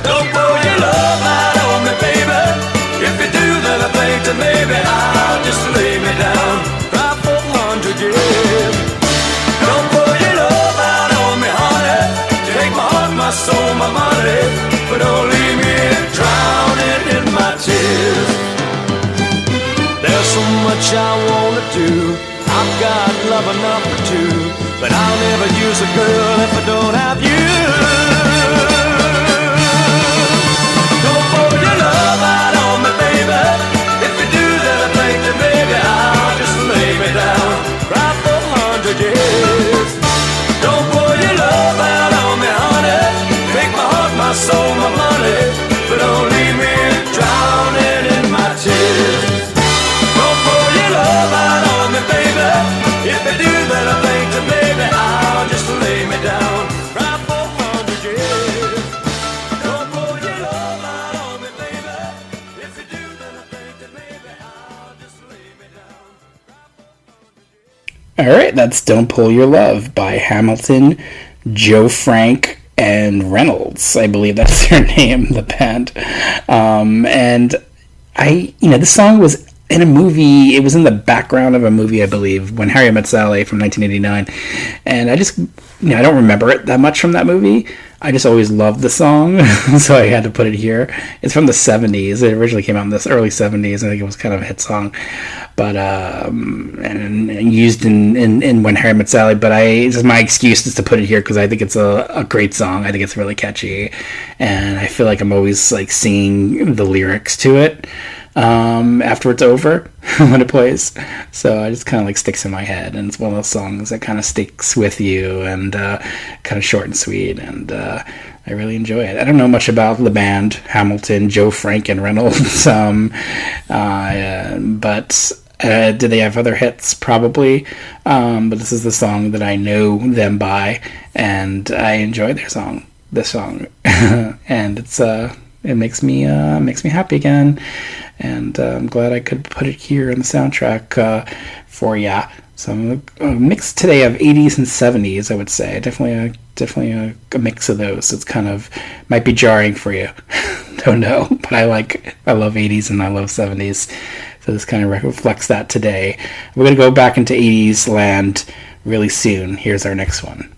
Don't pour your love out on me, baby. If you do, then I think that maybe I'll just lay me down right for 100 years. Don't pour your love out on me, honey. Take my heart, my soul, my money, but don't leave me drowning in my tears. There's so much I wanna do. I've got love enough for two, but I'll never use a girl if I don't have you. Don't pour your love out on me, baby. If you do, then I think that maybe I'll just lay me down right for 100 years. Don't pour your love out on me, honey. Take my heart, my soul, my money, but don't leave me drowning in my tears. Don't pour your love out on me, baby. If you do, then I think that maybe I'll just lay me down right for 100 years. Don't pour your love out on me, baby. If you do, then I think that maybe I'll just lay me down right for 100 years. All right, that's Don't Pull Your Love by Hamilton Joe Frank and Reynolds, I believe that's their name, the band. And this song was in a movie. It was in the background of a movie, I believe, When Harry Met Sally from 1989. And I just, I don't remember it that much from that movie. I just always loved the song, so I had to put it here. It's from the 70s. It originally came out in the early 70s. I think it was kind of a hit song, but and used in When Harry Met Sally. But my excuse is to put it here because I think it's a great song. I think it's really catchy, and I feel like I'm always like singing the lyrics to it after it's over when it plays. So it just kind of like sticks in my head, and it's one of those songs that kind of sticks with you, and kind of short and sweet, and I really enjoy it. I don't know much about the band Hamilton, Joe Frank, and Reynolds, but do they have other hits? Probably, but this is the song that I know them by, and I enjoy this song, and it makes me happy again, and I'm glad I could put it here in the soundtrack for ya. So a mix today of 80s and 70s, I would say. Definitely a mix of those. It's kind of might be jarring for you. Don't know, but I love 80s and I love 70s. So this kind of reflects that today. We're going to go back into 80s land really soon. Here's our next one.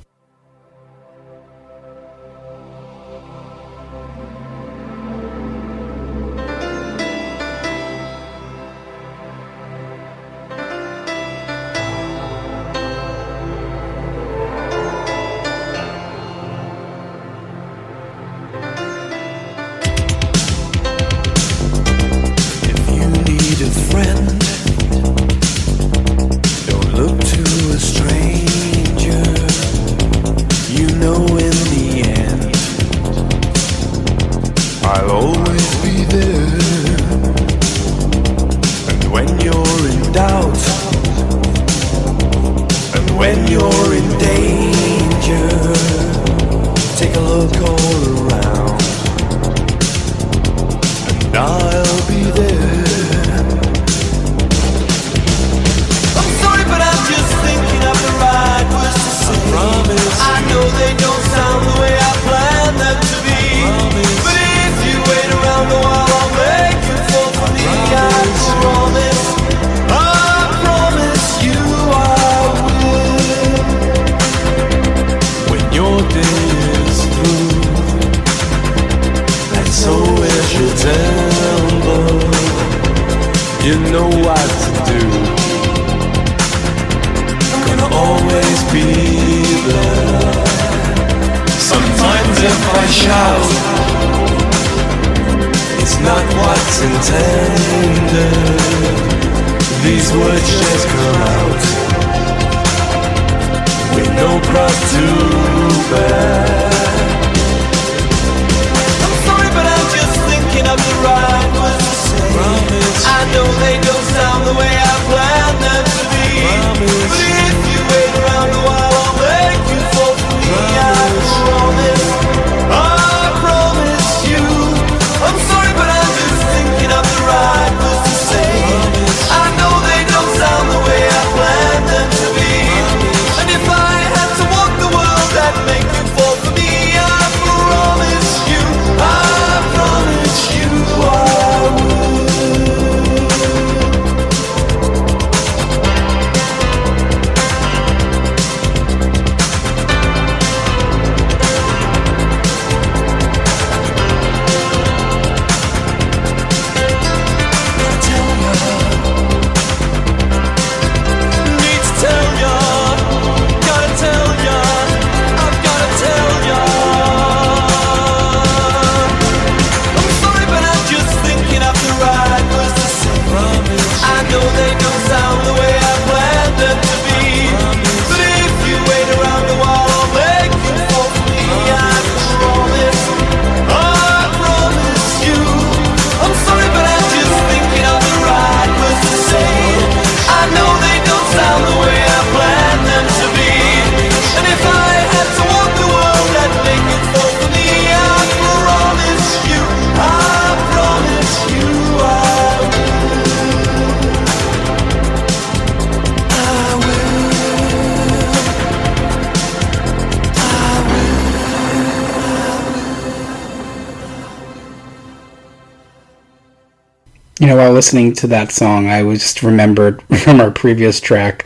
While listening to that song, I was just remembered from our previous track,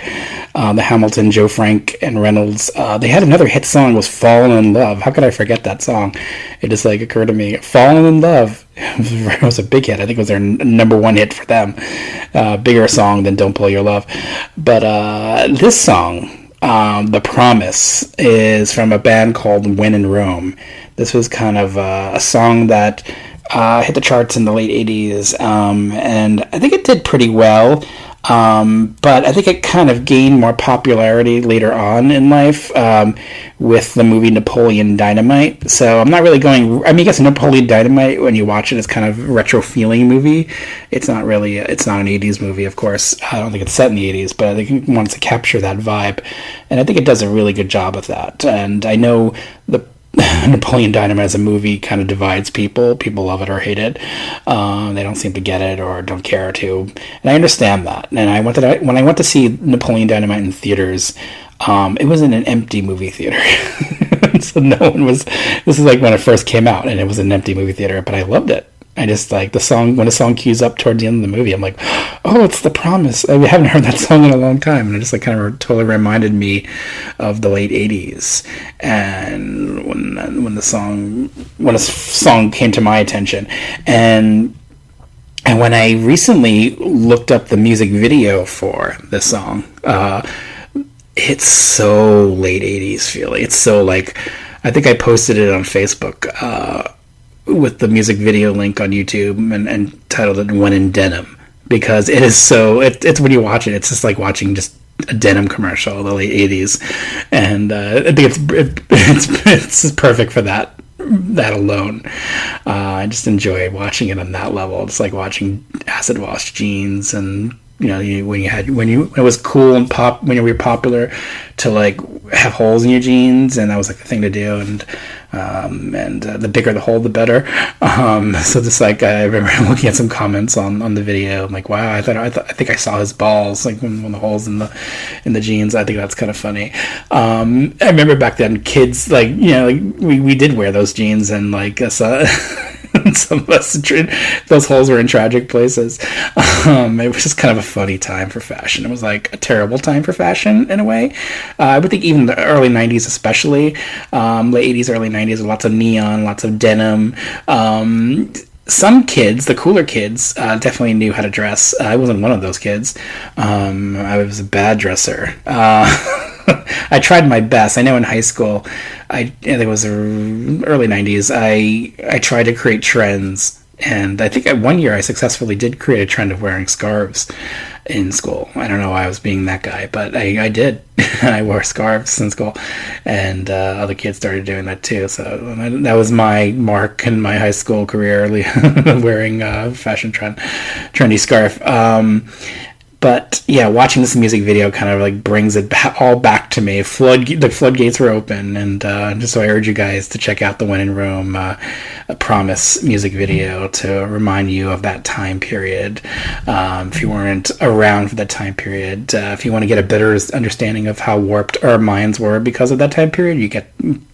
the Hamilton, Joe Frank, and Reynolds. They had another hit song, was Fallen in Love. How could I forget that song? It just occurred to me. Fallen in Love. It was a big hit. I think it was their number one hit for them. Bigger song than Don't Pull Your Love. But this song, The Promise, is from a band called When in Rome. This was kind of a song that hit the charts in the late 80s, and I think it did pretty well, but I think it kind of gained more popularity later on in life with the movie Napoleon Dynamite. So I'm not really going... I guess Napoleon Dynamite, when you watch it, is kind of a retro-feeling movie. It's not an 80s movie, of course. I don't think it's set in the 80s, but I think it wants to capture that vibe, and I think it does a really good job of that. And I know the Napoleon Dynamite as a movie kind of divides people. People love it or hate it. They don't seem to get it or don't care to. And I understand that. And when I went to see Napoleon Dynamite in theaters, it was in an empty movie theater. So no one was... This is when it first came out, and it was an empty movie theater, but I loved it. I just the song, when the song cues up toward the end of the movie, I'm like, oh, it's The Promise. I haven't heard that song in a long time, and it just kind of totally reminded me of the late 80s. And when a song came to my attention, and when I recently looked up the music video for this song, it's so late 80s feeling. It's so I think I posted it on Facebook, with the music video link on YouTube and titled it When in Denim, because it is so... It's when you watch it, it's just like watching just a denim commercial of the late 80s. And I think it's perfect for that alone. I just enjoy watching it on that level. It's like watching acid wash jeans, and when it was cool and when you were popular to have holes in your jeans, and that was the thing to do, and the bigger the hole, the better. So just I remember looking at some comments on the video. I'm like, wow, I think I saw his balls when the holes in the jeans. I think that's kind of funny. I remember back then, kids we did wear those jeans, and some of us, those holes were in tragic places. It was just kind of a funny time for fashion. It was a terrible time for fashion in a way. I would think even the early 90s especially, late 80s, early 90s, lots of neon, lots of denim. Some kids, the cooler kids, definitely knew how to dress. I wasn't one of those kids. I was a bad dresser. I tried my best. I know in high school, I think it was early 90s, I tried to create trends. And I think one year I successfully did create a trend of wearing scarves in school. I don't know why I was being that guy, but I did. I wore scarves in school, and other kids started doing that too. So that was my mark in my high school career, wearing a fashion trendy scarf. But yeah, watching this music video kind of brings it all back to me. The floodgates were open, and just so I urge you guys to check out the When in Rome Promise music video to remind you of that time period. If you weren't around for that time period, if you want to get a better understanding of how warped our minds were because of that time period, you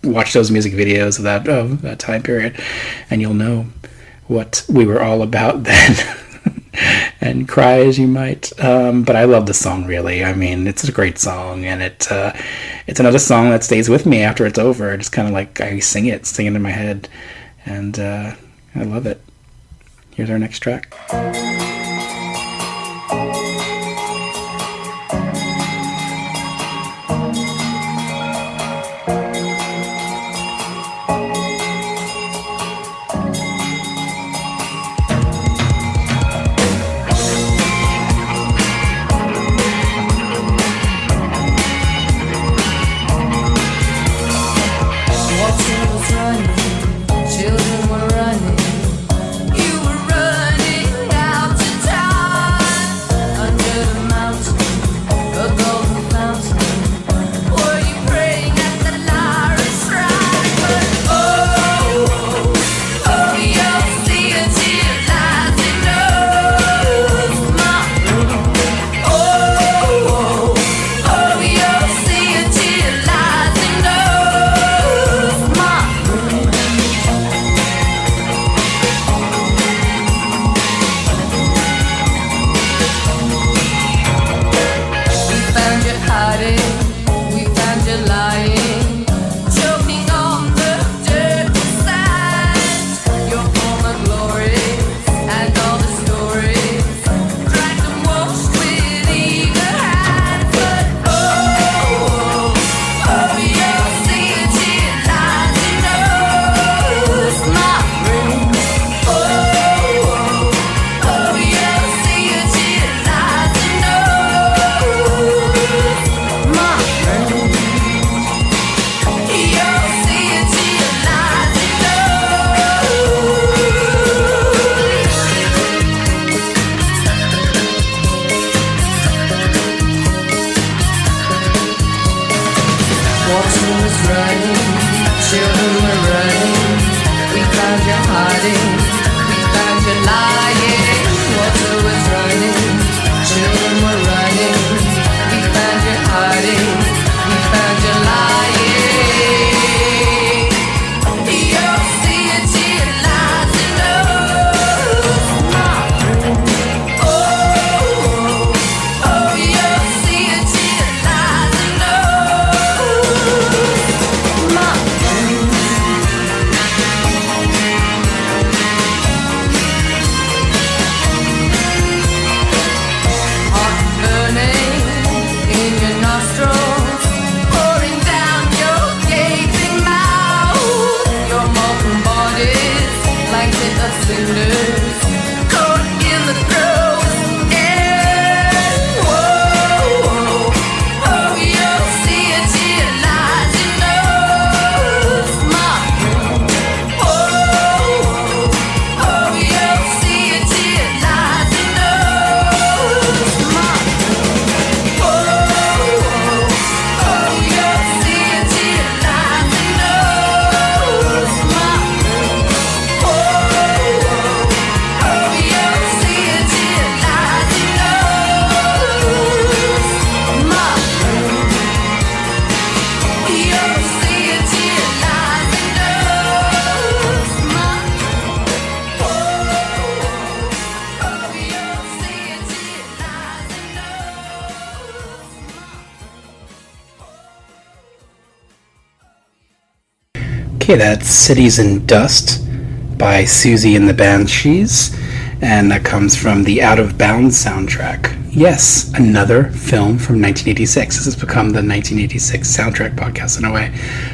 watch those music videos of that time period, and you'll know what we were all about then. And cry as you might, but I love the song, really. It's a great song, and it's another song that stays with me after it's over. It's kind of I sing it in my head, and I love it. Here's our next track. Children were running, you were running out to hiding. We found you lying. Water was running. Children were running. We found you hiding. We found you lying. Your city lies in us. Oh, oh, your city lies in heart burning in your nostrils, pouring down your gaping mouth. Your molten bodies like bits of cinders caught in the throes. And whoa, oh, your city lies in us. Oh, oh, your city lies in us. Oh, oh, your city lies in us. Oh, oh, your city lies in Okay, that's Cities in Dust by Susie and the Banshees, and that comes from the Out of Bounds soundtrack. Yes, another film from 1986. This has become the 1986 soundtrack podcast in a way,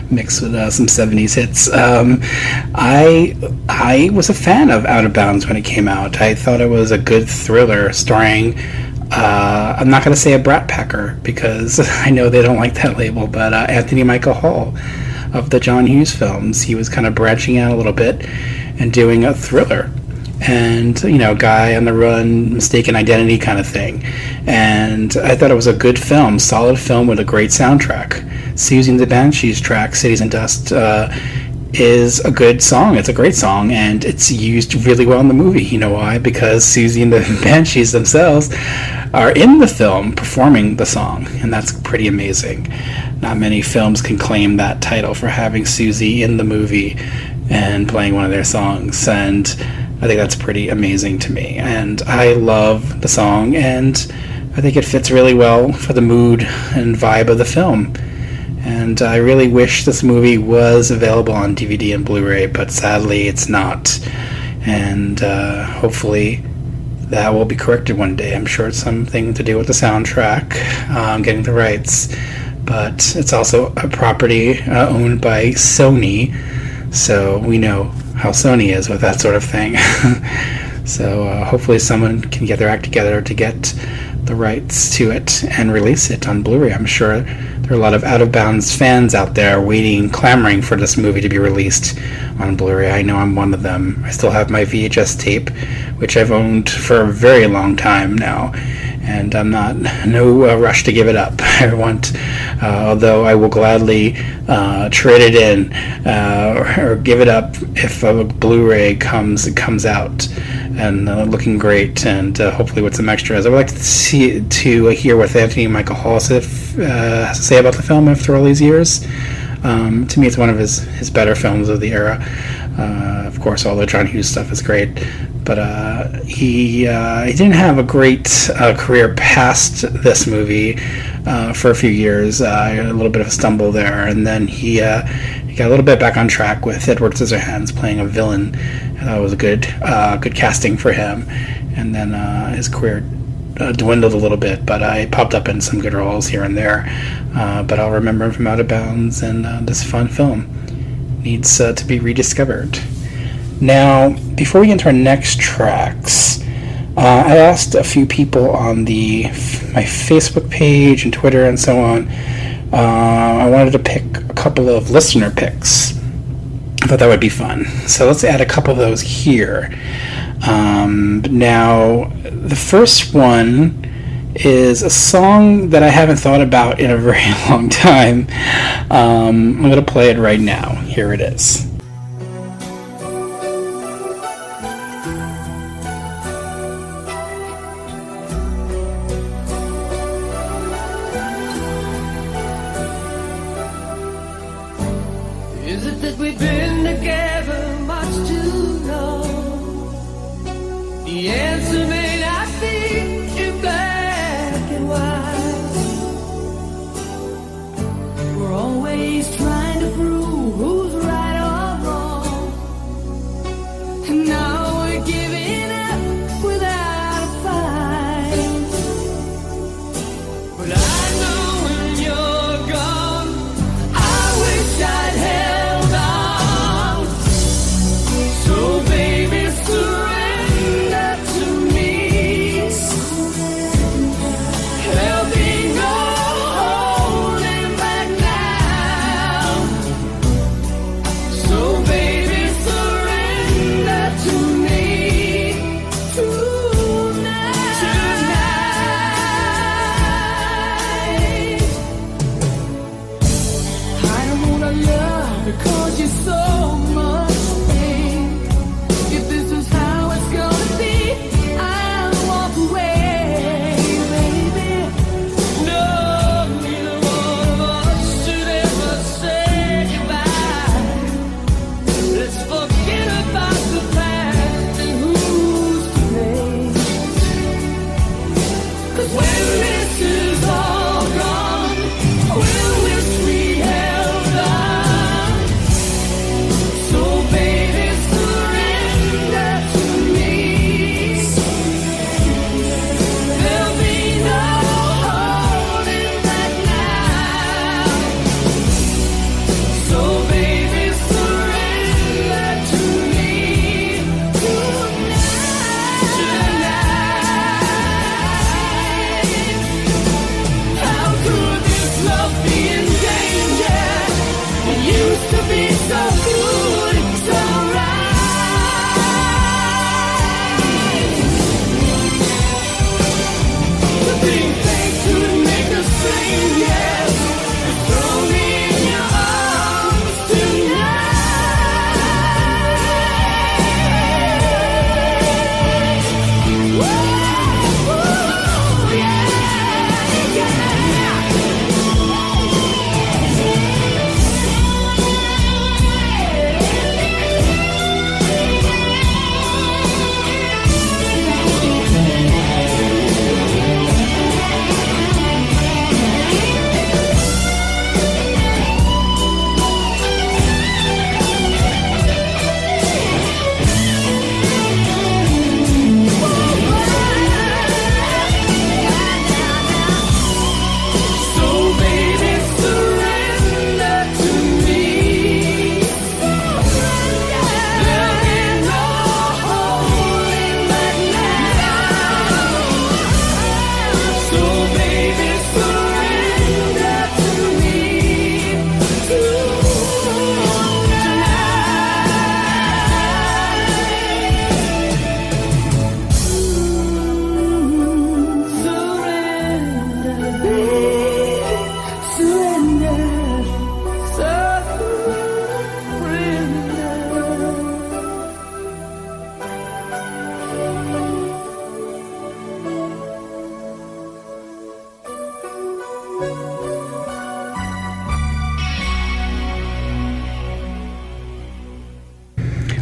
mixed with some 70s hits. I was a fan of Out of Bounds when it came out. I thought it was a good thriller starring, I'm not going to say a brat packer because I know they don't like that label, but Anthony Michael Hall of the John Hughes films. He was kind of branching out a little bit and doing a thriller. And, you know, guy on the run, mistaken identity kind of thing. And I thought it was a good film, solid film with a great soundtrack. Susie and the Banshees track, Cities in Dust, is a good song. It's a great song, and it's used really well in the movie. You know why? Because Susie and the Banshees themselves are in the film performing the song, and that's pretty amazing. Not many films can claim that title for having Susie in the movie and playing one of their songs, and I think that's pretty amazing to me. And I love the song, and I think it fits really well for the mood and vibe of the film. And I really wish this movie was available on DVD and Blu-ray, but sadly it's not. And hopefully that will be corrected one day. I'm sure it's something to do with the soundtrack, getting the rights. But it's also a property owned by Sony, so we know how Sony is with that sort of thing. So hopefully someone can get their act together to get the rights to it and release it on Blu-ray. I'm sure there are a lot of Out of Bounds fans out there waiting, clamoring for this movie to be released on Blu-ray. I know I'm one of them. I still have my VHS tape, which I've owned for a very long time now, and I'm not no rush to give it up. I want, although I will gladly trade it in or give it up if a Blu-ray comes out and looking great, and hopefully with some extras. I would like to hear what Anthony Michael Hall has to say about the film after all these years. To me, it's one of his better films of the era. Of course, all the John Hughes stuff is great, but he didn't have a great career past this movie for a few years. A little bit of a stumble there, and then he got a little bit back on track with Edward Scissorhands playing a villain. That was a good casting for him, and then his career dwindled a little bit, but I popped up in some good roles here and there. But I'll remember him from Out of Bounds, and this fun film needs to be rediscovered. Now, before we get into our next tracks, I asked a few people on my Facebook page and Twitter and so on. I wanted to pick a couple of listener picks. I thought that would be fun. So let's add a couple of those here. Now, the first one is a song that I haven't thought about in a very long time. I'm going to play it right now. Here it is.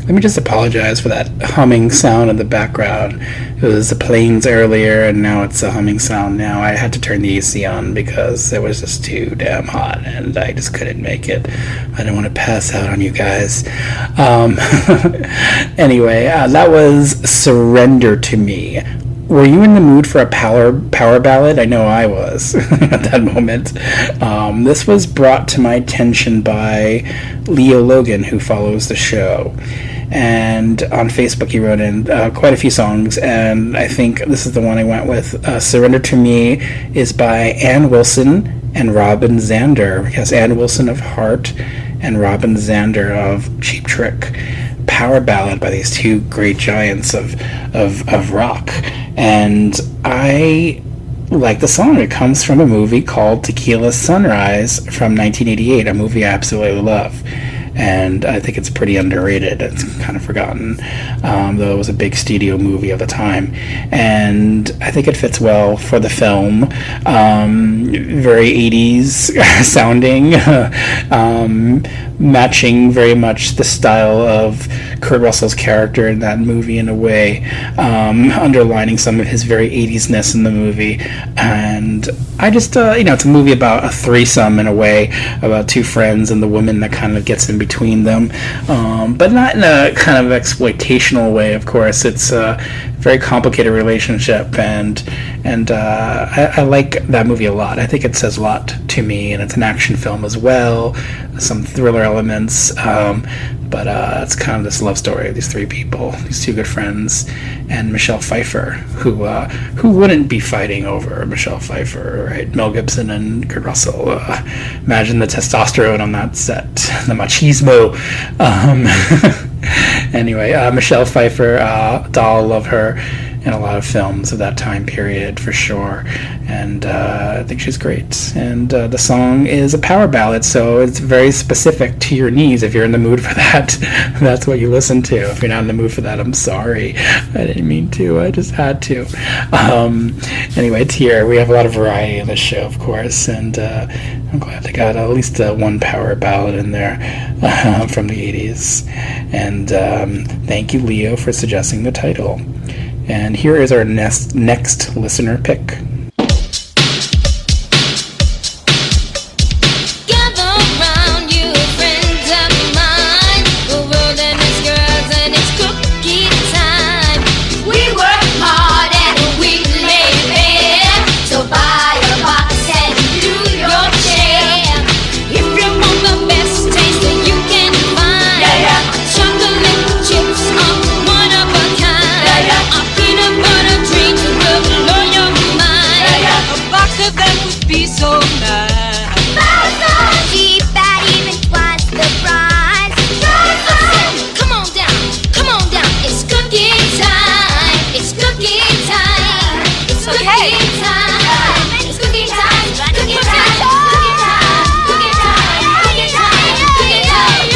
Let me just apologize for that humming sound in the background. It was the planes earlier, and now it's a humming sound now. I had to turn the AC on because it was just too damn hot, and I just couldn't make it. I didn't want to pass out on you guys. Anyway, that was Surrender to Me. Were you in the mood for a power ballad? I know I was at that moment. This was brought to my attention by Leo Logan, who follows the show. And on Facebook he wrote in quite a few songs, and I think this is the one I went with. Surrender to Me is by Ann Wilson and Robin Zander. Yes, Ann Wilson of Heart and Robin Zander of Cheap Trick. Power ballad by these two great giants of rock. And I like the song. It comes from a movie called Tequila Sunrise from 1988, a movie I absolutely love. And I think it's pretty underrated. It's kind of forgotten, though it was a big studio movie of the time. And I think it fits well for the film. Very 80s sounding, matching very much the style of Kurt Russell's character in that movie in a way, underlining some of his very 80s-ness in the movie. And I just, it's a movie about a threesome in a way, about two friends and the woman that kind of gets in between them, but not in a kind of exploitational way, of course. It's a very complicated relationship, and I like that movie a lot. I think it says a lot to me, and it's an action film as well, some thriller elements, but it's kind of this love story of these three people, these two good friends, and Michelle Pfeiffer, who wouldn't be fighting over Michelle Pfeiffer, right? Mel Gibson and Kurt Russell. Imagine the testosterone on that set, the machismo. Anyway, Michelle Pfeiffer, doll, love her in a lot of films of that time period for sure, and I think she's great. And the song is a power ballad, so it's very specific to your needs. If you're in the mood for that, that's what you listen to. If you're not in the mood for that, I'm sorry, I didn't mean to, I just had to. Anyway, it's here. We have a lot of variety in this show, of course, and I'm glad they got at least one power ballad in there from the 80s. And thank you, Leo, for suggesting the title. And here is our next listener pick. Gather round, you friends of mine. The world and its girls and its cookie time. We work hard and we live here. So buy a box and do your share. If you want the best taste that you can find, chocolate chips are one of a kind. A peanut butter dream will blow your mind. A box of them would be so nice. Cheap that even twice the price. Come on down, it's cookie time. It's cookie time. It's cookie time. It's cookie time. Cookie time. Cookie time. Cookie time. Cookie time. Cookie time.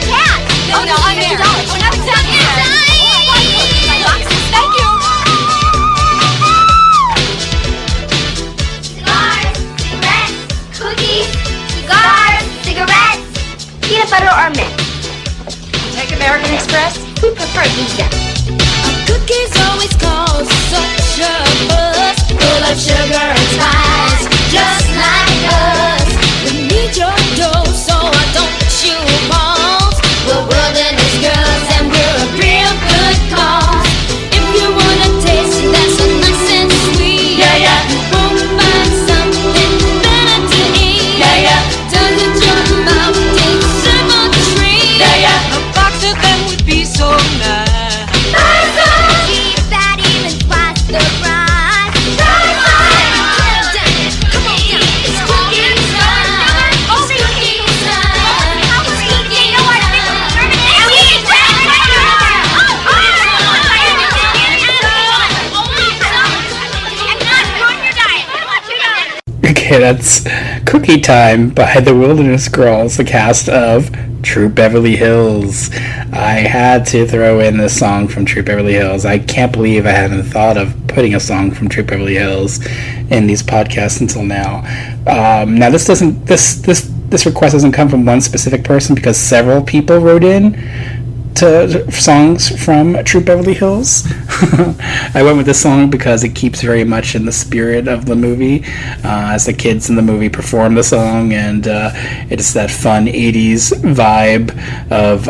Yeah. Oh no, I'm $2. Oh, now it's $10. My boxes, thank you. Cigars, cigarettes, cookies, cigars, cigarettes, peanut butter or mint. Take American Express. We prefer vegan. Cookies always cause such a buzz, full of sugar and spice, just like us. We need your dough, so I don't you balls. We're wilderness girls and we're a real good cause. If you want a taste that's so nice and sweet, you won't find something better to eat. Doesn't your mouth deserve a treat? A box of them would be so nice. Cheap that even twice the price. Come on down, it's cookie time. It's cookie time. It's cookie Okay, that's Cookie Time by the Wilderness Girls, the cast of True Beverly Hills. I had to throw in this song from True Beverly Hills. I can't believe I hadn't thought of putting a song from True Beverly Hills in these podcasts until now. Now this request doesn't come from one specific person, because several people wrote in to songs from True Beverly Hills. I went with this song because it keeps very much in the spirit of the movie, as the kids in the movie perform the song, and it's that fun 80s vibe of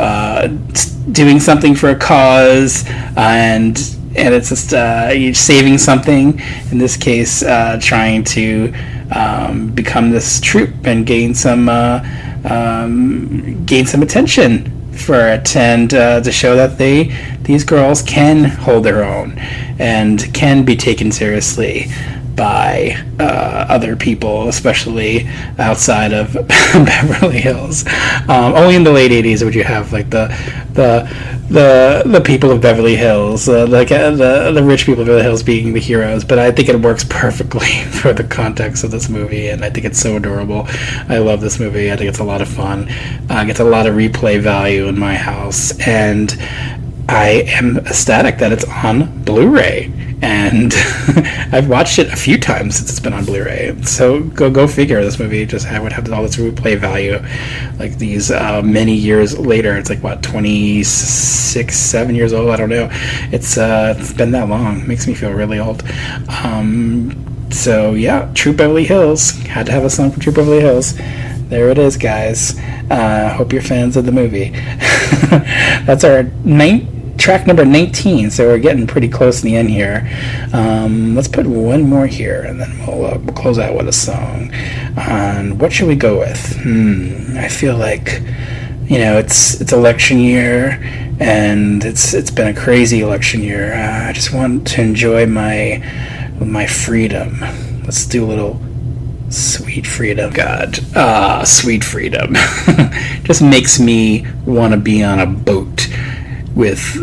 doing something for a cause, and it's just saving something, in this case trying to become this troupe and gain some attention for it, and to show that these girls can hold their own and can be taken seriously by other people, especially outside of Beverly Hills. Only in the late 80s would you have like the people of Beverly Hills, the rich people of Beverly Hills being the heroes. But I think it works perfectly for the context of this movie, and I think it's so adorable. I love this movie. I think it's a lot of fun. It gets a lot of replay value in my house, and I am ecstatic that it's on Blu-ray. And I've watched it a few times since it's been on Blu-ray. So go figure. This movie would have all this replay value, like these many years later. It's like what, 26, 7 years old. I don't know. It's been that long. It makes me feel really old. So yeah, True Beverly Hills. Had to have a song from True Beverly Hills. There it is, guys. Hope you're fans of the movie. That's our track number 19, so we're getting pretty close to the end here. Let's put one more here, and then we'll close out with a song. What should we go with? I feel like, it's election year, and it's been a crazy election year. I just want to enjoy my freedom. Let's do a little Sweet Freedom. God, Sweet Freedom. Just makes me want to be on a boat with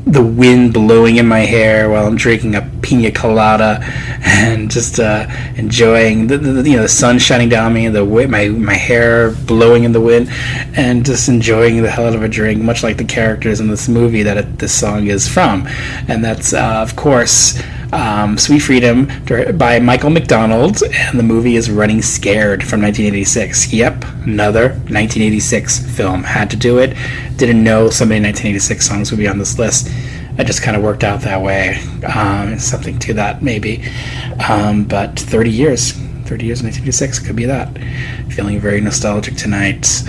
the wind blowing in my hair while I'm drinking a pina colada and just enjoying the sun shining down on me, my hair blowing in the wind, and just enjoying the hell out of a drink, much like the characters in this movie that this song is from. And that's of course Sweet Freedom by Michael McDonald, and the movie is Running Scared from 1986. Yep, another 1986 film. Had to do it. Didn't know so many 1986 songs would be on this list. It just kind of worked out that way. Something to that, maybe. But 30 years in 1986, could be that. Feeling very nostalgic tonight.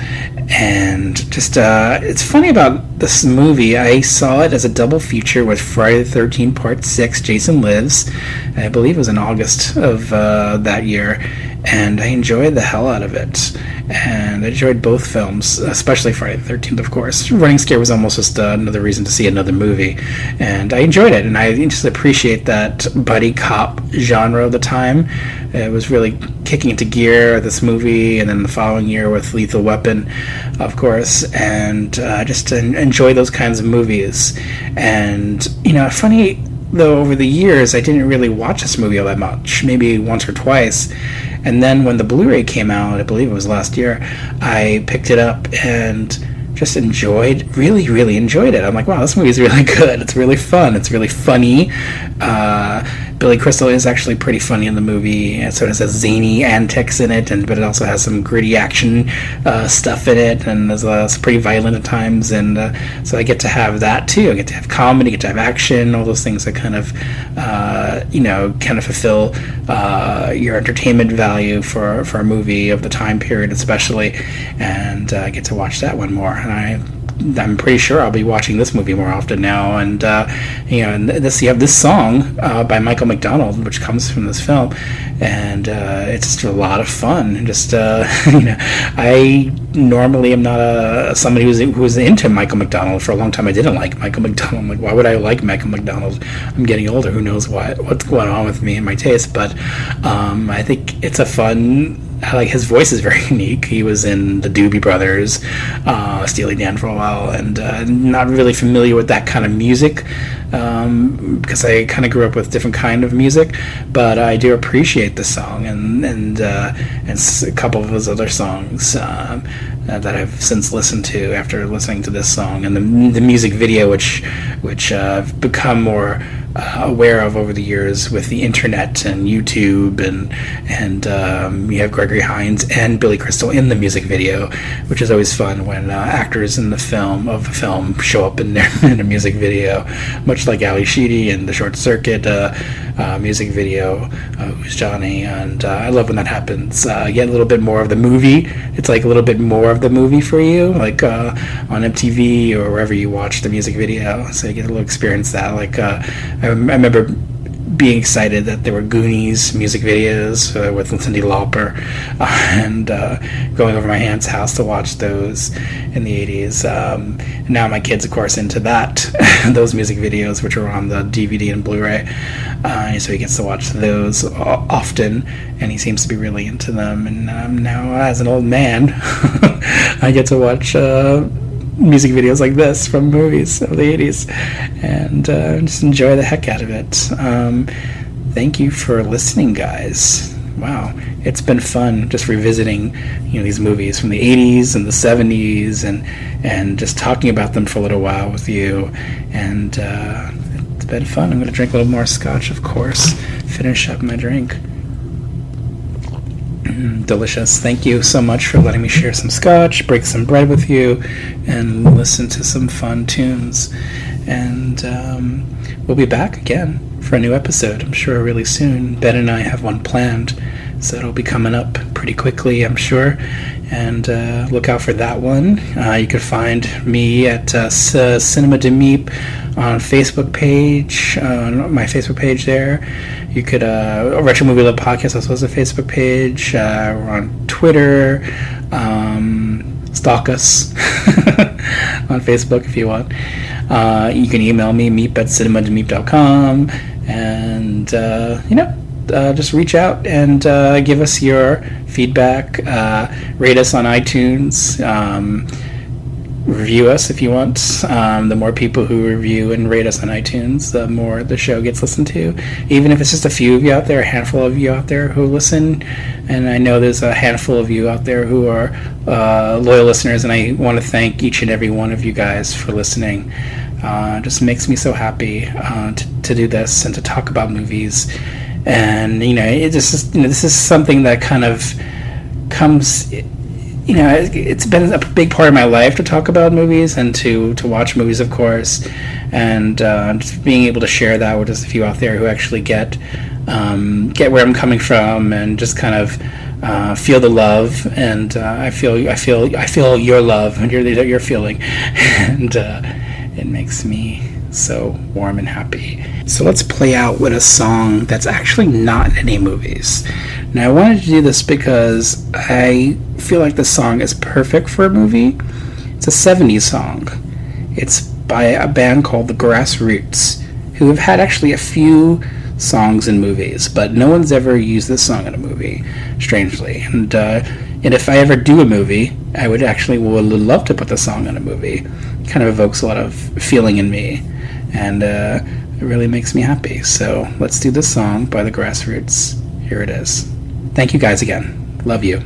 And just, it's funny about this movie. I saw it as a double feature with Friday the 13th Part 6, Jason Lives. I believe it was in August of that year. And I enjoyed the hell out of it. And I enjoyed both films, especially Friday the 13th, of course. Running Scared was almost just another reason to see another movie. And I enjoyed it, and I just appreciate that buddy cop genre of the time. It was really kicking into gear, this movie, and then the following year with Lethal Weapon, of course. And just to enjoy those kinds of movies. And, funny, though, over the years, I didn't really watch this movie all that much, maybe once or twice. And then when the Blu-ray came out, I believe it was last year, I picked it up and just really, really enjoyed it. I'm like, wow, this movie is really good. It's really fun. It's really funny. Billy Crystal is actually pretty funny in the movie, and so it has zany antics in it, but it also has some gritty action stuff in it, and it's pretty violent at times, and so I get to have that too. I get to have comedy, I get to have action, all those things that kind of fulfill your entertainment value for a movie of the time period, especially, and I get to watch that one more, and I'm pretty sure I'll be watching this movie more often now. And you have this song by Michael McDonald, which comes from this film, and it's just a lot of fun. And just I normally am not somebody who's into Michael McDonald. For a long time, I didn't like Michael McDonald. I'm like, why would I like Michael McDonald? I'm getting older. Who knows what's going on with me and my taste? But I think it's a fun. I like his voice is very unique. He was in the Doobie Brothers, Steely Dan for a while, and not really familiar with that kind of music because I kind of grew up with different kind of music. But I do appreciate the song and a couple of his other songs. that I've since listened to after listening to this song, and the music video, which I've become more aware of over the years with the internet and YouTube, and you have Gregory Hines and Billy Crystal in the music video, which is always fun when actors in the film show up in in a music video, much like Ali Sheedy in the Short Circuit music video, Who's Johnny, and I love when that happens. You get a little bit more of the movie. It's like a little bit more of the movie for you, like on MTV or wherever you watch the music video, so you get a little experience that. Like I remember being excited that there were Goonies music videos with Cyndi Lauper, and going over my aunt's house to watch those in the 80s. And now my kid's, of course, into that, those music videos, which are on the DVD and Blu-ray. So he gets to watch those often, and he seems to be really into them. And now, as an old man, I get to watch music videos like this from movies of the 80s, and just enjoy the heck out of it. Thank you for listening, guys. Wow, it's been fun just revisiting these movies from the 80s and the 70s, and just talking about them for a little while with you, and it's been fun. I'm going to drink a little more scotch, of course, finish up my drink. Delicious. Thank you so much for letting me share some scotch, break some bread with you, and listen to some fun tunes. And we'll be back again for a new episode, I'm sure, really soon. Ben and I have one planned, so it'll be coming up pretty quickly, I'm sure. And look out for that one. You can find me at Cinema de Meep on Facebook page, on my Facebook page there. You could, Retro Movie Love Podcast also has a Facebook page. We're on Twitter. Stalk us on Facebook if you want. You can email me, meep@cinemademeep.com, and just reach out and give us your feedback. Rate us on iTunes. Review us if you want. The more people who review and rate us on iTunes, the more the show gets listened to. Even if it's just a few of you out there, a handful of you out there who listen, and I know there's a handful of you out there who are loyal listeners, and I want to thank each and every one of you guys for listening. It just makes me so happy to do this and to talk about movies. And this is something that kind of comes. It's been a big part of my life to talk about movies and to watch movies, of course, and just being able to share that with just a few out there who actually get where I'm coming from, and just kind of feel the love, and I feel your love and you're feeling, and it makes me so warm and happy. So let's play out with a song that's actually not in any movies. Now, I wanted to do this because I feel like the song is perfect for a movie. It's a 70s song. It's by a band called the Grassroots, who have had actually a few songs in movies, but no one's ever used this song in a movie, strangely. And if I ever do a movie, I would love to put the song in a movie. It kind of evokes a lot of feeling in me, and it really makes me happy. So let's do this song by the Grassroots. Here it is. Thank you guys again. Love you.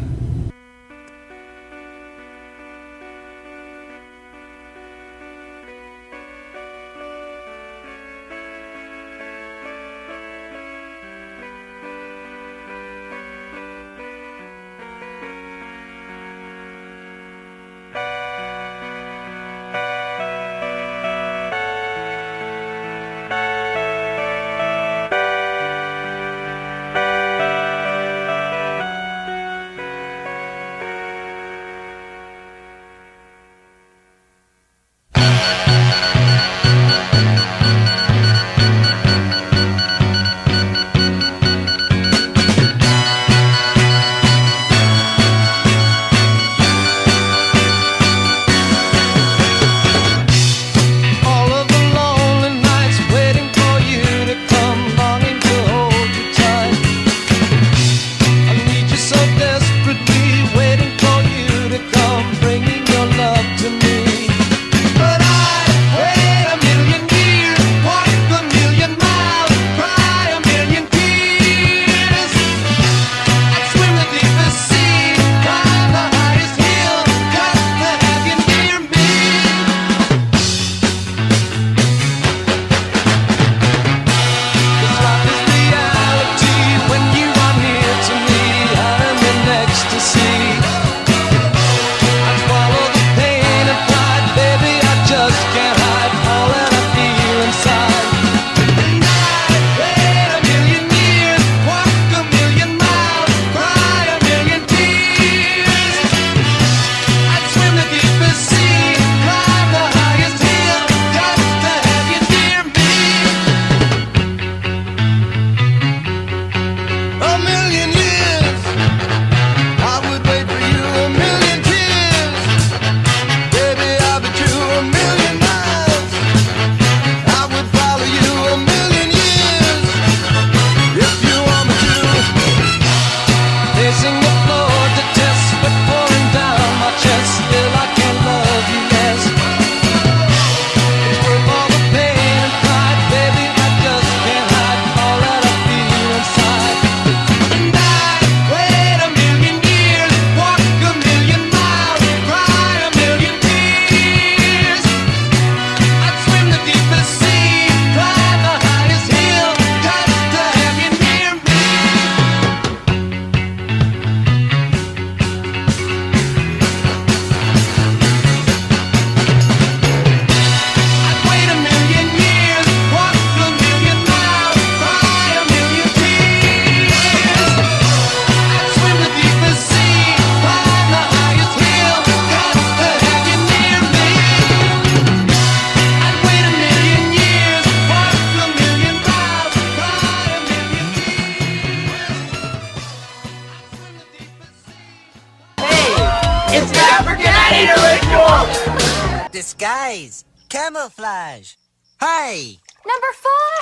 Disguise. Camouflage. Hi. Number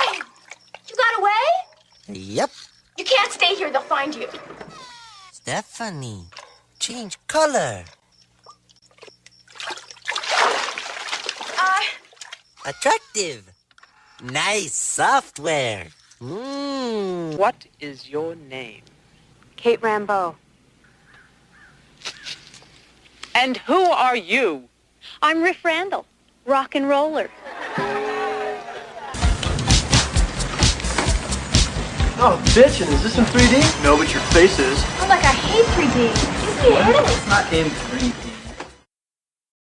5! You got away? Yep. You can't stay here, they'll find you. Stephanie, change color. Attractive. Nice software. What is your name? Kate Rambeau. And who are you? I'm Riff Randall, rock and roller. Oh, bitchin', is this in 3D? No, but your face is. I'm like, I hate 3D. Gives me a headache. It's not in 3D.